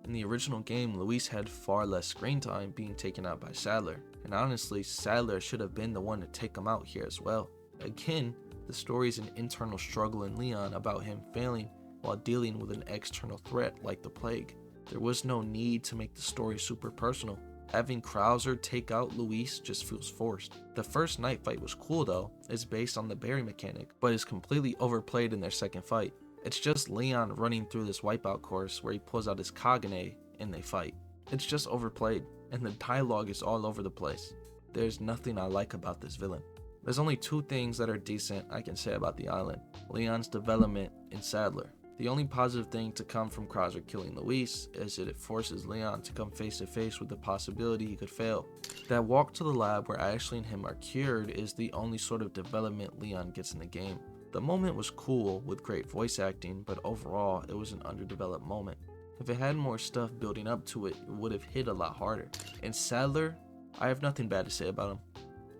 In the original game, Luis had far less screen time, being taken out by Sadler. And honestly, Sadler should have been the one to take him out here as well. Again, the story is an internal struggle in Leon about him failing while dealing with an external threat like the plague. There was no need to make the story super personal. Having Krauser take out Luis just feels forced. The first night fight was cool though, it's based on the berry mechanic, but is completely overplayed in their second fight. It's just Leon running through this wipeout course where he pulls out his Kagane and they fight. It's just overplayed, and the dialogue is all over the place. There's nothing I like about this villain. There's only two things that are decent I can say about the island: Leon's development and Sadler. The only positive thing to come from Krauser killing Luis is that it forces Leon to come face to face with the possibility he could fail. That walk to the lab where Ashley and him are cured is the only sort of development Leon gets in the game. The moment was cool with great voice acting, but overall it was an underdeveloped moment. If it had more stuff building up to it, it would have hit a lot harder. And Sadler, I have nothing bad to say about him,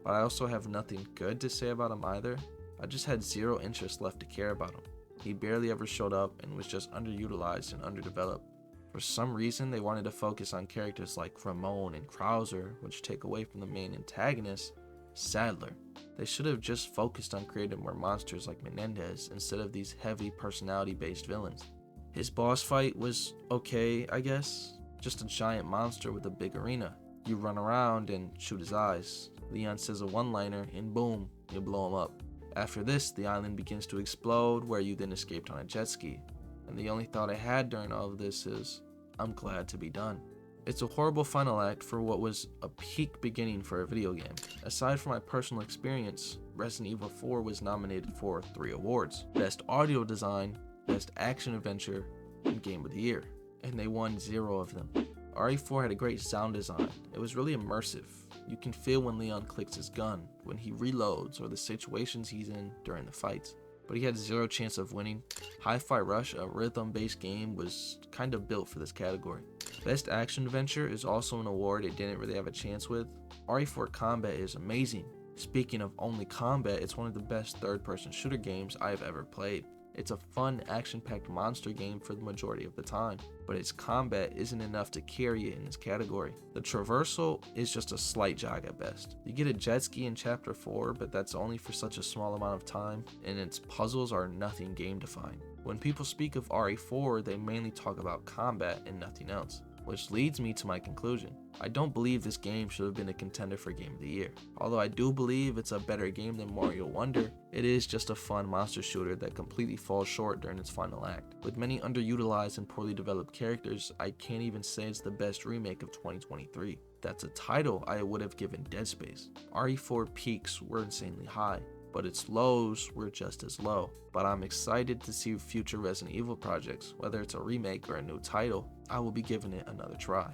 but I also have nothing good to say about him either. I just had zero interest left to care about him. He barely ever showed up and was just underutilized and underdeveloped. For some reason, they wanted to focus on characters like Ramon and Krauser, which take away from the main antagonist, Sadler. They should have just focused on creating more monsters like Menendez instead of these heavy personality-based villains. His boss fight was okay, I guess. Just a giant monster with a big arena. You run around and shoot his eyes. Leon says a one-liner and boom, you blow him up. After this, the island begins to explode, where you then escaped on a jet ski. And the only thought I had during all of this is, I'm glad to be done. It's a horrible final act for what was a peak beginning for a video game. Aside from my personal experience, Resident Evil 4 was nominated for 3 awards: Best Audio Design, Best Action Adventure, and Game of the Year. And they won 0 of them. RE4 had a great sound design. It was really immersive. You can feel when Leon clicks his gun, when he reloads, or the situations he's in during the fights. But he had 0 chance of winning. Hi-Fi Rush, a rhythm-based game, was kind of built for this category. Best Action Adventure is also an award it didn't really have a chance with. RE4 Combat is amazing. Speaking of only combat, it's one of the best third-person shooter games I've ever played. It's a fun, action-packed monster game for the majority of the time, but its combat isn't enough to carry it in this category. The traversal is just a slight jog at best. You get a jet ski in Chapter 4, but that's only for such a small amount of time, and its puzzles are nothing game-defined. When people speak of RE4, they mainly talk about combat and nothing else, which leads me to my conclusion. I don't believe this game should have been a contender for Game of the Year. Although I do believe it's a better game than Mario Wonder, it is just a fun monster shooter that completely falls short during its final act. With many underutilized and poorly developed characters, I can't even say it's the best remake of 2023. That's a title I would have given Dead Space. RE4 peaks were insanely high, but its lows were just as low. But I'm excited to see future Resident Evil projects. Whether it's a remake or a new title, I will be giving it another try.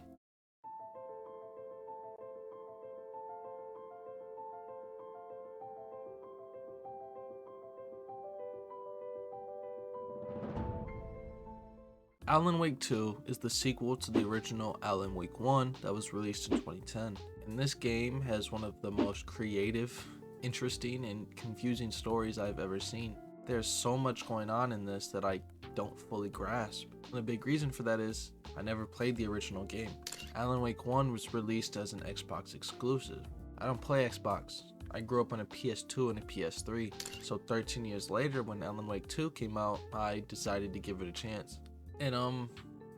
Alan Wake 2 is the sequel to the original Alan Wake 1 that was released in 2010. And this game has one of the most creative, interesting, and confusing stories I've ever seen. There's so much going on in this that I don't fully grasp. And the big reason for that is I never played the original game. Alan Wake 1 was released as an Xbox exclusive. I don't play Xbox. I grew up on a PS2 and a PS3, so 13 years later when Alan Wake 2 came out, I decided to give it a chance. And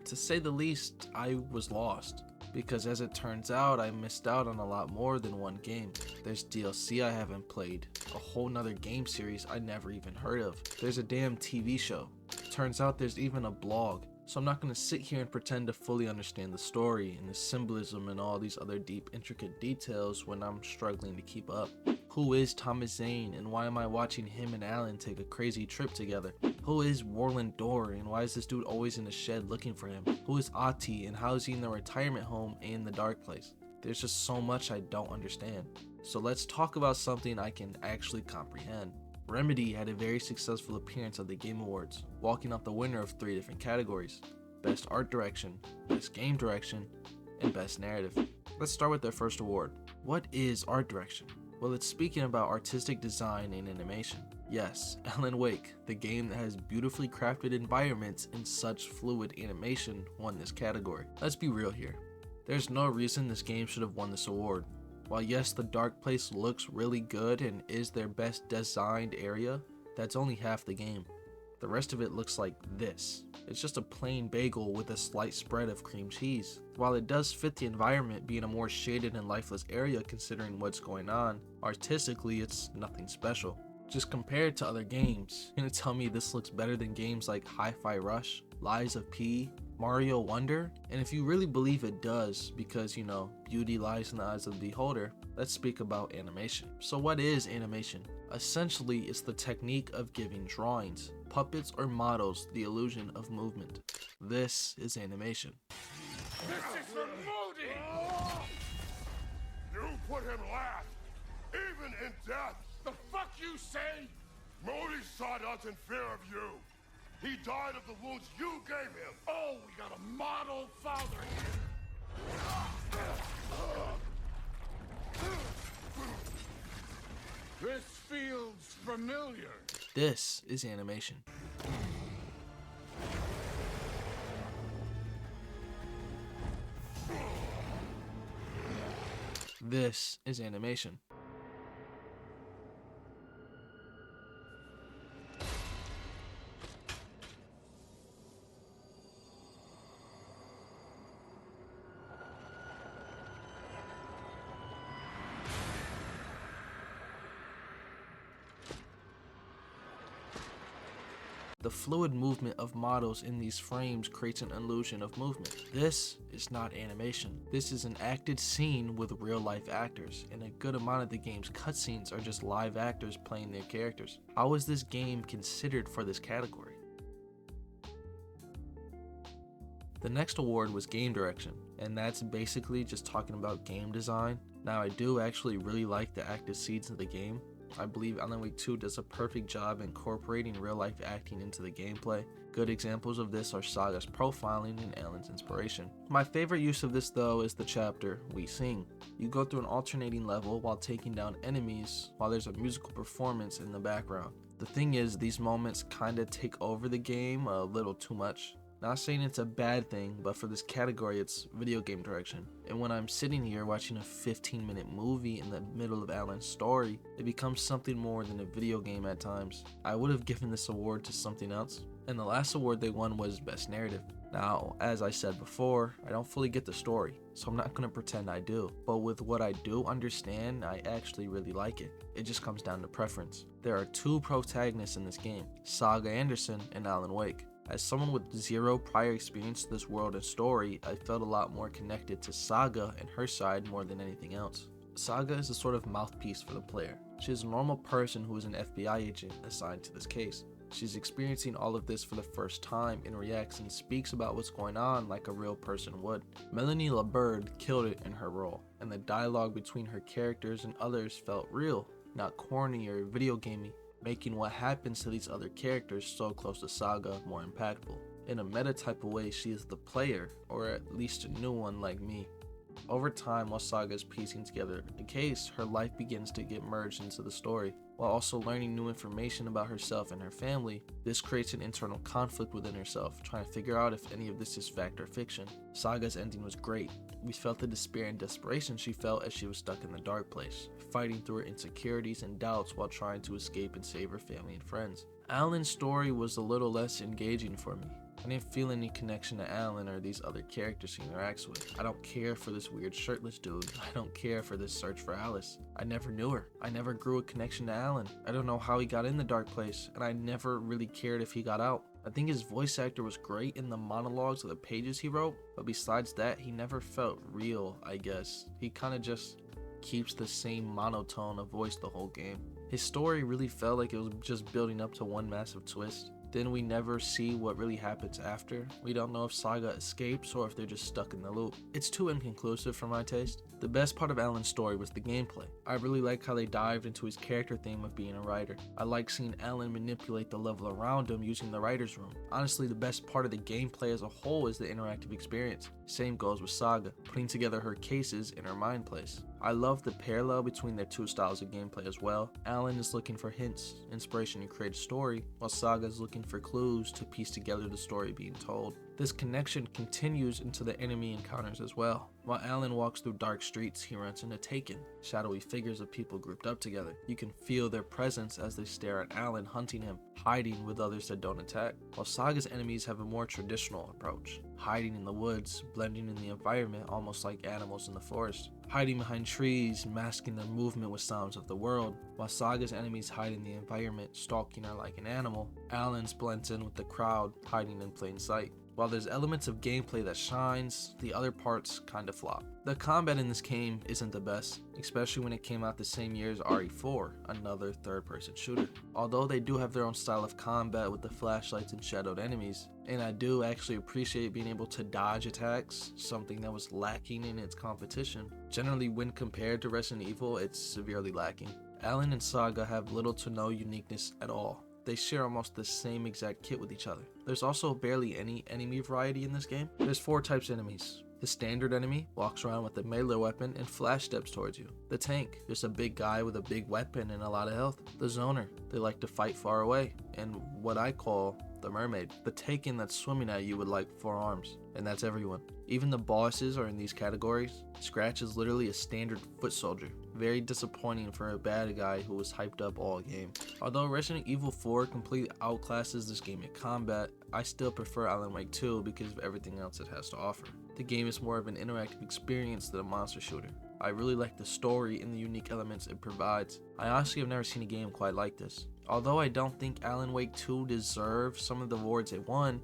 to say the least, I was lost. Because as it turns out, I missed out on a lot more than one game. There's DLC I haven't played, a whole nother game series I never even heard of. There's a damn TV show. Turns out there's even a blog. So I'm not going to sit here and pretend to fully understand the story and the symbolism and all these other deep, intricate details when I'm struggling to keep up. Who is Thomas Zane and why am I watching him and Alan take a crazy trip together? Who is Warland Dorr and why is this dude always in the shed looking for him? Who is Ati and how is he in the retirement home and the dark place? There's just so much I don't understand. So let's talk about something I can actually comprehend. Remedy had a very successful appearance at the Game Awards, walking out the winner of 3 different categories: Best Art Direction, Best Game Direction, and Best Narrative. Let's start with their first award. What is art direction? Well, it's speaking about artistic design and animation. Yes, Alan Wake, the game that has beautifully crafted environments and such fluid animation, won this category. Let's be real here. There's no reason this game should have won this award. While yes, the dark place looks really good and is their best designed area, that's only half the game. The rest of it looks like this. It's just a plain bagel with a slight spread of cream cheese. While it does fit the environment being a more shaded and lifeless area considering what's going on, artistically it's nothing special. Just compare it to other games. You're gonna tell me this looks better than games like Hi-Fi Rush, Lies of P, Mario Wonder? And if you really believe it does, because you know, beauty lies in the eyes of the beholder, let's speak about animation. So what is animation? Essentially, it's the technique of giving drawings, puppets, or models the illusion of movement. This is animation. This is for Moody! You put him last, even in death. The fuck you say? Moody sought us in fear of you. He died of the wounds you gave him. Oh, we got a model father here. This feels familiar. This is animation. This is animation. The fluid movement of models in these frames creates an illusion of movement. This is not animation. This is an acted scene with real life actors, and a good amount of the game's cutscenes are just live actors playing their characters. How is this game considered for this category? The next award was game direction, and that's basically just talking about game design. Now I do actually really like the acted scenes of the game. I believe Alan Wake 2 does a perfect job incorporating real-life acting into the gameplay. Good examples of this are Saga's profiling and Alan's inspiration. My favorite use of this though is the chapter We Sing. You go through an alternating level while taking down enemies while there's a musical performance in the background. The thing is, these moments kinda take over the game a little too much. Not saying it's a bad thing, but for this category it's video game direction. And when I'm sitting here watching a 15-minute movie in the middle of Alan's story, it becomes something more than a video game at times. I would have given this award to something else. And the last award they won was Best Narrative. Now, as I said before, I don't fully get the story, so I'm not gonna pretend I do. But with what I do understand, I actually really like it. It just comes down to preference. There are 2 protagonists in this game, Saga Anderson and Alan Wake. As someone with zero prior experience to this world and story, I felt a lot more connected to Saga and her side more than anything else. Saga is a sort of mouthpiece for the player. She is a normal person who is an FBI agent assigned to this case. She's experiencing all of this for the first time and reacts and speaks about what's going on like a real person would. Melanie LaBird killed it in her role, and the dialogue between her characters and others felt real, not corny or video gamey, making what happens to these other characters so close to Saga more impactful. In a meta type of way, she is the player, or at least a new one like me. Over time, while Saga is piecing together the case, her life begins to get merged into the story. While also learning new information about herself and her family, this creates an internal conflict within herself, trying to figure out if any of this is fact or fiction. Saga's ending was great. We felt the despair and desperation she felt as she was stuck in the dark place, fighting through her insecurities and doubts while trying to escape and save her family and friends. Alan's story was a little less engaging for me. I didn't feel any connection to Alan or these other characters he interacts with. I don't care for this weird shirtless dude. I don't care for this search for Alice. I never knew her. I never grew a connection to Alan. I don't know how he got in the dark place, and I never really cared if he got out. I think his voice actor was great in the monologues of the pages he wrote, but besides that, he never felt real, I guess. He kinda just keeps the same monotone of voice the whole game. His story really felt like it was just building up to one massive twist. Then we never see what really happens after. We don't know if Saga escapes or if they're just stuck in the loop. It's too inconclusive for my taste. The best part of Alan's story was the gameplay. I really like how they dived into his character theme of being a writer. I like seeing Alan manipulate the level around him using the writer's room. Honestly, the best part of the gameplay as a whole is the interactive experience. Same goes with Saga, putting together her cases in her mind place. I love the parallel between their two styles of gameplay as well. Alan is looking for hints, inspiration to create a story, while Saga is looking for clues to piece together the story being told. This connection continues into the enemy encounters as well. While Alan walks through dark streets, he runs into Taken, shadowy figures of people grouped up together. You can feel their presence as they stare at Alan, hunting him, hiding with others that don't attack. While Saga's enemies have a more traditional approach, hiding in the woods, blending in the environment almost like animals in the forest. Hiding behind trees, masking their movement with sounds of the world. While Saga's enemies hide in the environment, stalking her like an animal, Alan's blends in with the crowd, hiding in plain sight. While there's elements of gameplay that shines, the other parts kinda flop. The combat in this game isn't the best, especially when it came out the same year as RE4, another third-person shooter. Although they do have their own style of combat with the flashlights and shadowed enemies, and I do actually appreciate being able to dodge attacks, something that was lacking in its competition. Generally, when compared to Resident Evil, it's severely lacking. Alan and Saga have little to no uniqueness at all. They share almost the same exact kit with each other. There's also barely any enemy variety in this game. There's 4 types of enemies. The standard enemy walks around with a melee weapon and flash steps towards you. The tank, just a big guy with a big weapon and a lot of health. The zoner, they like to fight far away. And what I call the mermaid, the Taken that's swimming at you with like 4 arms. And that's everyone. Even the bosses are in these categories. Scratch is literally a standard foot soldier. Very disappointing for a bad guy who was hyped up all game. Although Resident Evil 4 completely outclasses this game in combat, I still prefer Alan Wake 2 because of everything else it has to offer. The game is more of an interactive experience than a monster shooter. I really like the story and the unique elements it provides. I honestly have never seen a game quite like this. Although I don't think Alan Wake 2 deserved some of the awards it won,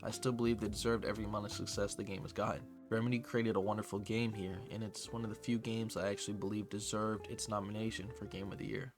I still believe they deserved every amount of success the game has gotten. Remedy created a wonderful game here, and it's one of the few games I actually believe deserved its nomination for Game of the Year.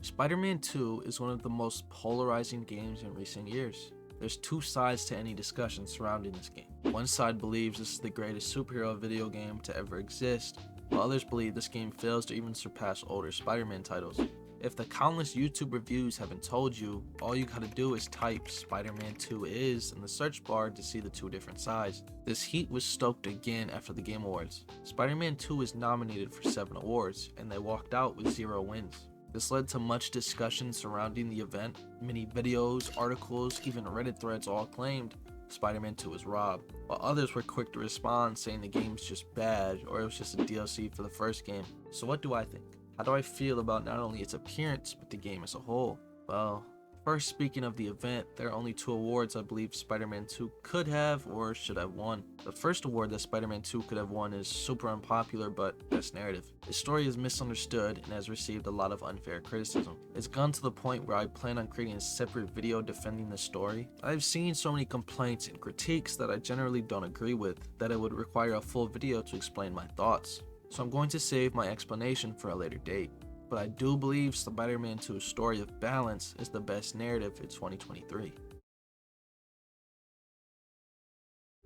Spider-Man 2 is one of the most polarizing games in recent years. There's 2 sides to any discussion surrounding this game. One side believes this is the greatest superhero video game to ever exist, while others believe this game fails to even surpass older Spider-Man titles. If the countless YouTube reviews haven't told you, all you gotta do is type Spider-Man 2 is in the search bar to see the 2 different sides. This heat was stoked again after the Game Awards. Spider-Man 2 is nominated for 7 awards, and they walked out with 0 wins. This led to much discussion surrounding the event. Many videos, articles, even Reddit threads all claimed Spider-Man 2 was robbed, while others were quick to respond saying the game's just bad or it was just a DLC for the first game. So what do I think? How do I feel about not only its appearance, but the game as a whole? Well, first, speaking of the event, there are only 2 awards I believe Spider-Man 2 could have or should have won. The first award that Spider-Man 2 could have won is super unpopular but best narrative. The story is misunderstood and has received a lot of unfair criticism. It's gone to the point where I plan on creating a separate video defending the story. I've seen so many complaints and critiques that I generally don't agree with that it would require a full video to explain my thoughts. So I'm going to save my explanation for a later date. But I do believe Spider-Man 2's story of balance is the best narrative in 2023.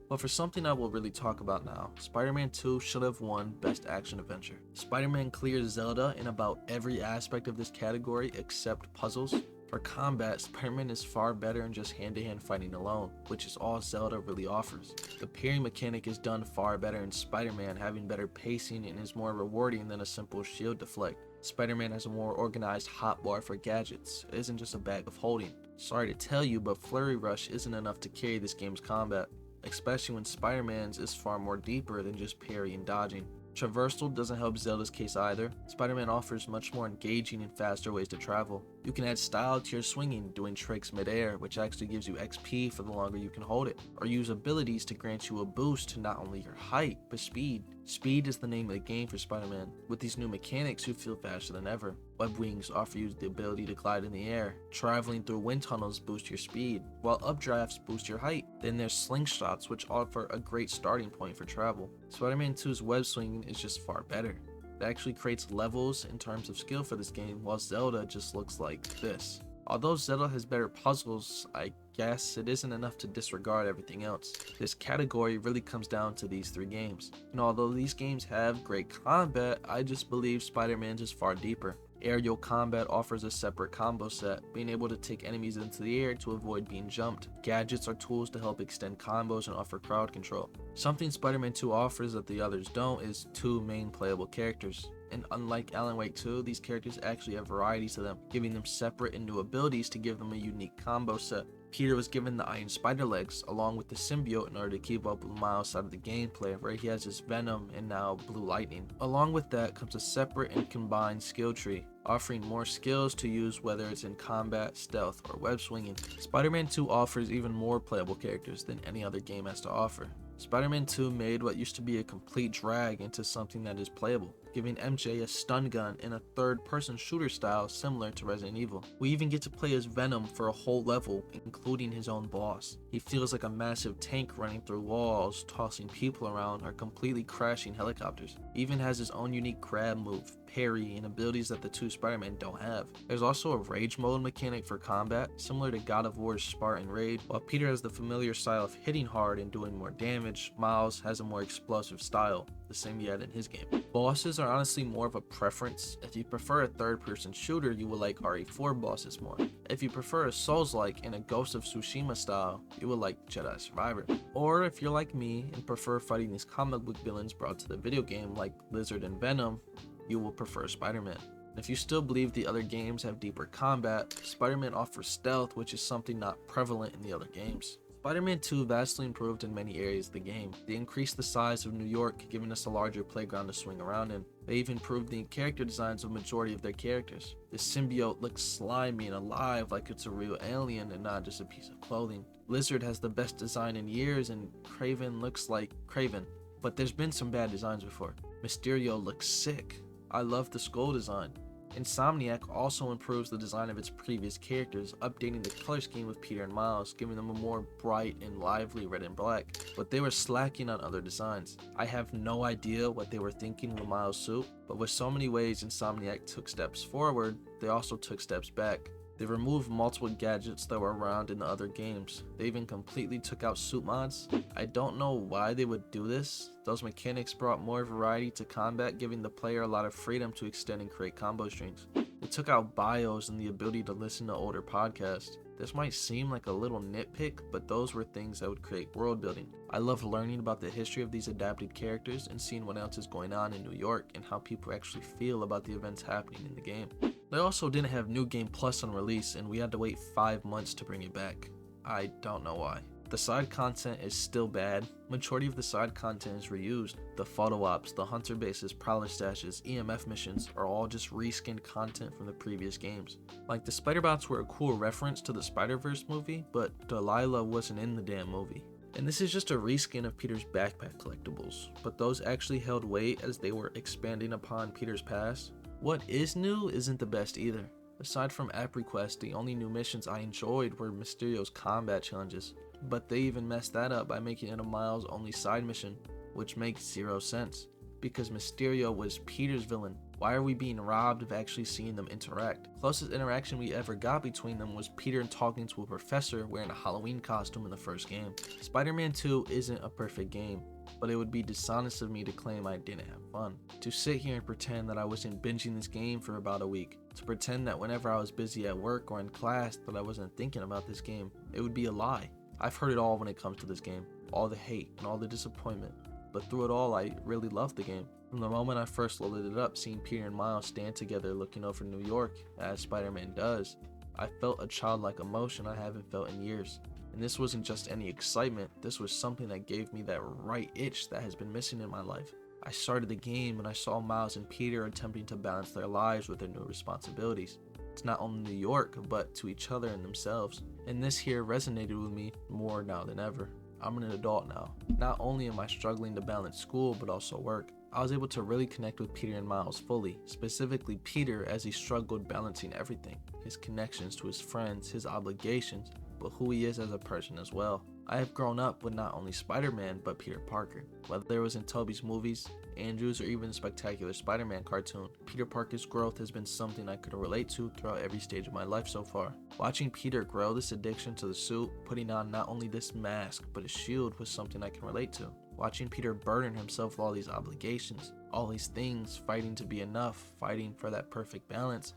But for something I will really talk about now, Spider-Man 2 should have won Best Action Adventure. Spider-Man clears Zelda in about every aspect of this category except puzzles. For combat, Spider-Man is far better in just hand-to-hand fighting alone, which is all Zelda really offers. The parry mechanic is done far better in Spider-Man, having better pacing and is more rewarding than a simple shield deflect. Spider-Man has a more organized hotbar for gadgets. It isn't just a bag of holding. Sorry to tell you, but Flurry Rush isn't enough to carry this game's combat, especially when Spider-Man's is far more deeper than just parry and dodging. Traversal doesn't help Zelda's case either. Spider-Man offers much more engaging and faster ways to travel. You can add style to your swinging, doing tricks mid-air, which actually gives you XP for the longer you can hold it, or use abilities to grant you a boost to not only your height, but speed. Speed is the name of the game for Spider-Man. With these new mechanics, you feel faster than ever. Web wings offer you the ability to glide in the air. Traveling through wind tunnels boost your speed, while updrafts boost your height. Then there's slingshots, which offer a great starting point for travel. Spider-Man 2's web swinging is just far better. It actually creates levels in terms of skill for this game, while Zelda just looks like this. Although Zelda has better puzzles, I guess it isn't enough to disregard everything else. This category really comes down to these three games. And although these games have great combat, I just believe Spider-Man's is far deeper. Aerial combat offers a separate combo set, being able to take enemies into the air to avoid being jumped. Gadgets are tools to help extend combos and offer crowd control. Something Spider-Man 2 offers that the others don't is two main playable characters. And unlike Alan Wake 2, these characters actually have variety to them, giving them separate and new abilities to give them a unique combo set. Peter was given the Iron Spider legs along with the symbiote in order to keep up with Miles' side of the gameplay, where he has his Venom and now Blue Lightning. Along with that comes a separate and combined skill tree, offering more skills to use whether it's in combat, stealth, or web swinging. Spider-Man 2 offers even more playable characters than any other game has to offer. Spider-Man 2 made what used to be a complete drag into something that is playable, giving MJ a stun gun in a third-person shooter style similar to Resident Evil. We even get to play as Venom for a whole level, including his own boss. He feels like a massive tank running through walls, tossing people around, or completely crashing helicopters. He even has his own unique grab move, parry, and abilities that the two Spider-Men don't have. There's also a rage mode mechanic for combat, similar to God of War's Spartan Raid. While Peter has the familiar style of hitting hard and doing more damage, Miles has a more explosive style, the same he had in his game. Bosses are honestly more of a preference. If you prefer a third-person shooter, you will like RE4 bosses more. If you prefer a Soulslike and a Ghost of Tsushima style, you will like Jedi Survivor. Or if you're like me and prefer fighting these comic book villains brought to the video game like Lizard and Venom, you will prefer Spider-Man. If you still believe the other games have deeper combat, Spider-Man offers stealth, which is something not prevalent in the other games. Spider-Man 2 vastly improved in many areas of the game. They increased the size of New York, giving us a larger playground to swing around in. They even improved the character designs of the majority of their characters. The symbiote looks slimy and alive like it's a real alien and not just a piece of clothing. Lizard has the best design in years, and Kraven looks like Kraven. But there's been some bad designs before. Mysterio looks sick. I love the skull design. Insomniac also improves the design of its previous characters, updating the color scheme of Peter and Miles, giving them a more bright and lively red and black, but they were slacking on other designs. I have no idea what they were thinking with Miles' suit, but with so many ways Insomniac took steps forward, they also took steps back. They removed multiple gadgets that were around in the other games. They even completely took out suit mods. I don't know why they would do this. Those mechanics brought more variety to combat, giving the player a lot of freedom to extend and create combo strings. They took out bios and the ability to listen to older podcasts. This might seem like a little nitpick, but those were things that would create world building. I love learning about the history of these adapted characters and seeing what else is going on in New York and how people actually feel about the events happening in the game. They also didn't have New Game Plus on release, and we had to wait 5 months to bring it back. I don't know why. The side content is still bad. Majority of the side content is reused. The photo ops, the hunter bases, prowler stashes, EMF missions are all just reskinned content from the previous games. Like the Spider-Bots were a cool reference to the Spider-Verse movie, but Delilah wasn't in the damn movie. And this is just a reskin of Peter's backpack collectibles, but those actually held weight as they were expanding upon Peter's past. What is new isn't the best either. Aside from app requests, the only new missions I enjoyed were Mysterio's combat challenges, but they even messed that up by making it a Miles only side mission, which makes zero sense, because Mysterio was Peter's villain. Why are we being robbed of actually seeing them interact? Closest interaction we ever got between them was Peter talking to a professor wearing a Halloween costume in the first game. Spider-Man 2 isn't a perfect game, but it would be dishonest of me to claim I didn't have fun. To sit here and pretend that I wasn't binging this game for about a week, to pretend that whenever I was busy at work or in class that I wasn't thinking about this game, it would be a lie. I've heard it all when it comes to this game, all the hate and all the disappointment, but through it all I really loved the game. From the moment I first loaded it up, seeing Peter and Miles stand together looking over New York, as Spider-Man does, I felt a childlike emotion I haven't felt in years. And this wasn't just any excitement, this was something that gave me that right itch that has been missing in my life. I started the game and I saw Miles and Peter attempting to balance their lives with their new responsibilities. It's not only New York, but to each other and themselves. And this here resonated with me more now than ever. I'm an adult now. Not only am I struggling to balance school, but also work. I was able to really connect with Peter and Miles fully, specifically Peter as he struggled balancing everything, his connections to his friends, his obligations, but who he is as a person as well. I have grown up with not only Spider-Man, but Peter Parker. Whether it was in Tobey's movies, Andrew's, or even the Spectacular Spider-Man cartoon, Peter Parker's growth has been something I could relate to throughout every stage of my life so far. Watching Peter grow this addiction to the suit, putting on not only this mask, but a shield was something I can relate to. Watching Peter burden himself with all these obligations, all these things, fighting to be enough, fighting for that perfect balance,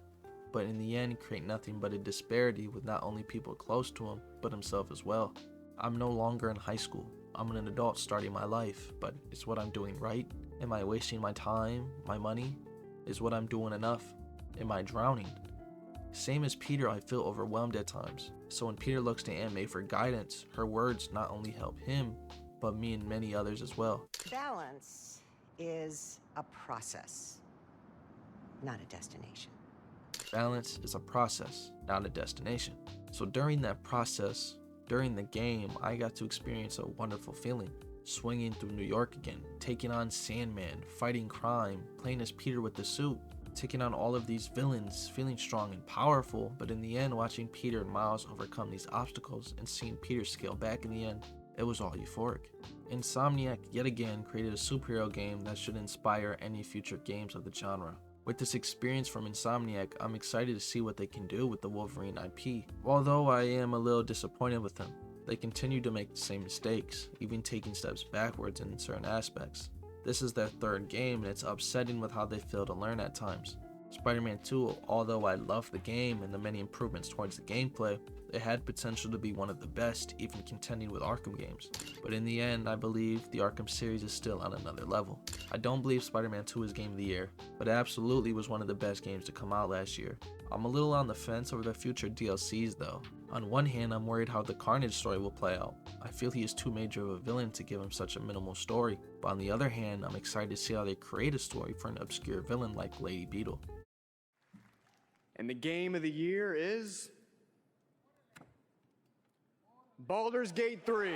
but in the end create nothing but a disparity with not only people close to him, but himself as well. I'm no longer in high school. I'm an adult starting my life, but is what I'm doing right? Am I wasting my time, my money? Is what I'm doing enough? Am I drowning? Same as Peter, I feel overwhelmed at times. So when Peter looks to Aunt May for guidance, her words not only help him, but me and many others as well. Balance is a process, not a destination. Balance is a process, not a destination. So during that process, during the game, I got to experience a wonderful feeling. Swinging through New York again, taking on Sandman, fighting crime, playing as Peter with the suit, taking on all of these villains, feeling strong and powerful, but in the end watching Peter and Miles overcome these obstacles and seeing Peter scale back in the end, it was all euphoric. Insomniac yet again created a superhero game that should inspire any future games of the genre. With this experience from Insomniac, I'm excited to see what they can do with the Wolverine IP, although I am a little disappointed with them. They continue to make the same mistakes, even taking steps backwards in certain aspects. This is their third game and it's upsetting with how they fail to learn at times. Spider-Man 2, although I love the game and the many improvements towards the gameplay, it had potential to be one of the best, even contending with Arkham games. But in the end, I believe the Arkham series is still on another level. I don't believe Spider-Man 2 is Game of the Year, but it absolutely was one of the best games to come out last year. I'm a little on the fence over the future DLCs though. On one hand, I'm worried how the Carnage story will play out. I feel he is too major of a villain to give him such a minimal story, but on the other hand, I'm excited to see how they create a story for an obscure villain like Lady Beetle. And the game of the year is Baldurs Gate 3.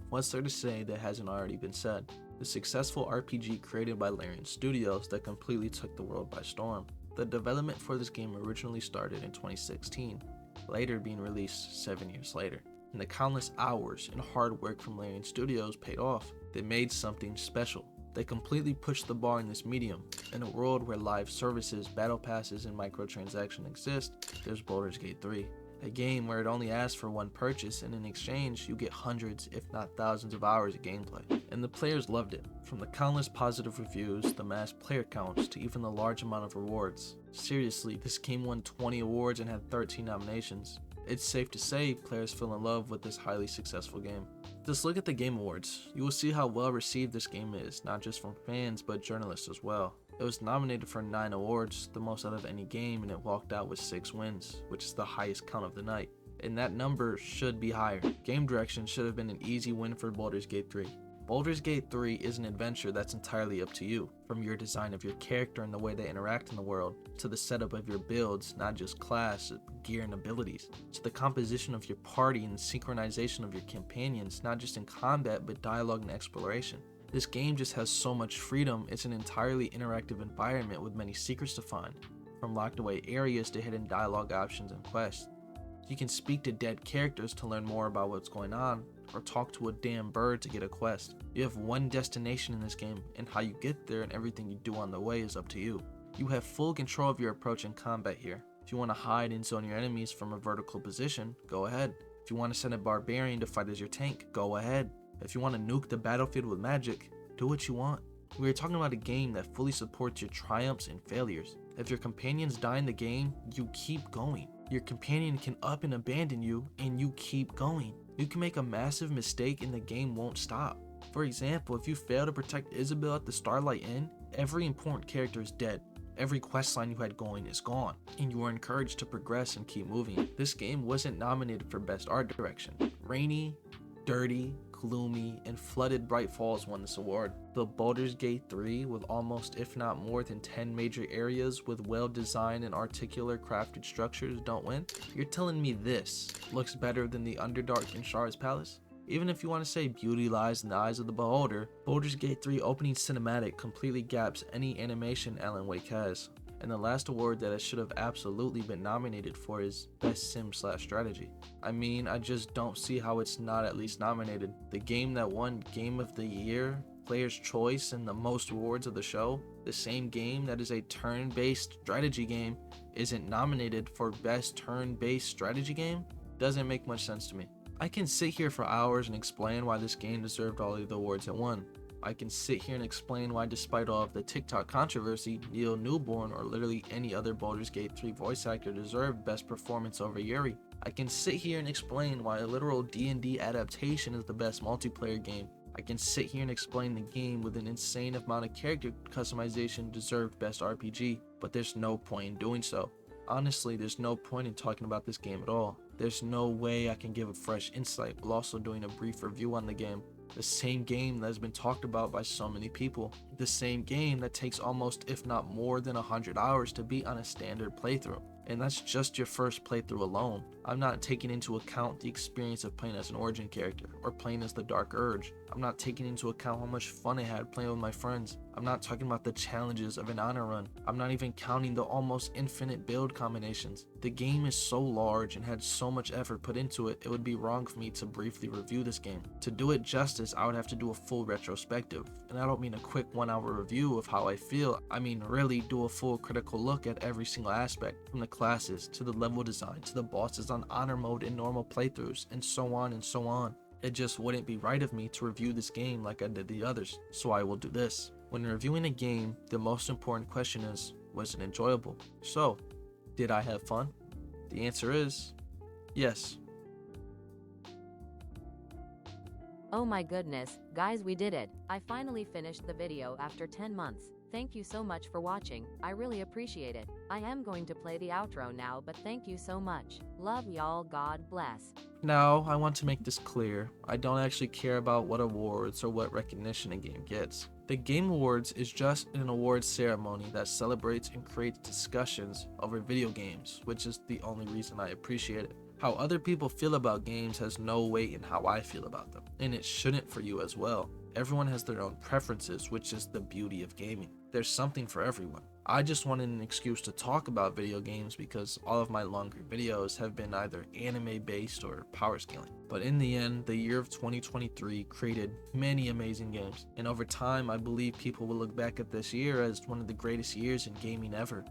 What's there to say that hasn't already been said? The successful RPG created by Larian Studios that completely took the world by storm. The development for this game originally started in 2016, later being released 7 years later. And the countless hours and hard work from Larian Studios paid off. They made something special. They completely pushed the bar in this medium. In a world where live services, battle passes, and microtransactions exist, there's Baldurs Gate 3. A game where it only asks for one purchase, and in exchange, you get hundreds, if not thousands of hours of gameplay. And the players loved it. From the countless positive reviews, the mass player counts, to even the large amount of rewards. Seriously, this game won 20 awards and had 13 nominations. It's safe to say players fell in love with this highly successful game. Just look at the Game Awards. You will see how well received this game is, not just from fans but journalists as well. It was nominated for 9 awards, the most out of any game, and it walked out with 6 wins, which is the highest count of the night. And that number should be higher. Game direction should have been an easy win for Baldurs Gate 3. Baldurs Gate 3 is an adventure that's entirely up to you, from your design of your character and the way they interact in the world, to the setup of your builds, not just class, gear, and abilities, to the composition of your party and the synchronization of your companions, not just in combat but dialogue and exploration. This game just has so much freedom. It's an entirely interactive environment with many secrets to find, from locked away areas to hidden dialogue options and quests. You can speak to dead characters to learn more about what's going on, or talk to a damn bird to get a quest. You have one destination in this game, and how you get there and everything you do on the way is up to you. You have full control of your approach in combat here. If you want to hide and zone your enemies from a vertical position, go ahead. If you want to send a barbarian to fight as your tank, go ahead. If you want to nuke the battlefield with magic, do what you want. We are talking about a game that fully supports your triumphs and failures. If your companions die in the game, you keep going. Your companion can up and abandon you, and you keep going. You can make a massive mistake and the game won't stop. For example, if you fail to protect Isabel at the Starlight Inn, every important character is dead. Every questline you had going is gone, and you are encouraged to progress and keep moving. This game wasn't nominated for Best Art Direction. Rainy, dirty, gloomy, and flooded Bright Falls won this award. The Baldurs Gate 3, with almost if not more than 10 major areas with well-designed and articulate crafted structures, don't win? You're telling me this looks better than the Underdark in Shard's Palace? Even if you want to say beauty lies in the eyes of the beholder, Baldur's Gate 3 opening cinematic completely gaps any animation Alan Wake has. And the last award that it should have absolutely been nominated for is Best Sim/Strategy. I mean, I just don't see how it's not at least nominated. The game that won Game of the Year, Player's Choice, and the most awards of the show, the same game that is a turn-based strategy game, isn't nominated for Best Turn-Based Strategy Game? Doesn't make much sense to me. I can sit here for hours and explain why this game deserved all of the awards it won. I can sit here and explain why, despite all of the TikTok controversy, Neil Newborn or literally any other Baldur's Gate 3 voice actor deserved best performance over Yuri. I can sit here and explain why a literal D&D adaptation is the best multiplayer game. I can sit here and explain the game with an insane amount of character customization deserved best RPG, but there's no point in doing so. Honestly, there's no point in talking about this game at all. There's no way I can give a fresh insight while also doing a brief review on the game. The same game that has been talked about by so many people. The same game that takes almost if not more than 100 hours to beat on a standard playthrough. And that's just your first playthrough alone. I'm not taking into account the experience of playing as an origin character or playing as the Dark Urge. I'm not taking into account how much fun I had playing with my friends. I'm not talking about the challenges of an honor run. I'm not even counting the almost infinite build combinations. The game is so large and had so much effort put into it, it would be wrong for me to briefly review this game. To do it justice, I would have to do a full retrospective. And I don't mean a quick 1 hour review of how I feel. I mean really do a full critical look at every single aspect, from the classes to the level design to the bosses on honor mode in normal playthroughs, and so on and so on. It just wouldn't be right of me to review this game like I did the others, so I will do this. When reviewing a game, the most important question is, was it enjoyable? So, did I have fun? The answer is yes. Oh my goodness, guys, we did it. I finally finished the video after 10 months. Thank you so much for watching, I really appreciate it. I am going to play the outro now, but thank you so much. Love y'all, God bless. Now, I want to make this clear. I don't actually care about what awards or what recognition a game gets. The Game Awards is just an awards ceremony that celebrates and creates discussions over video games, which is the only reason I appreciate it. How other people feel about games has no weight in how I feel about them, and it shouldn't for you as well. Everyone has their own preferences, which is the beauty of gaming. There's something for everyone. I just wanted an excuse to talk about video games because all of my longer videos have been either anime based or power scaling. But in the end, the year of 2023 created many amazing games, and over time I believe people will look back at this year as one of the greatest years in gaming ever.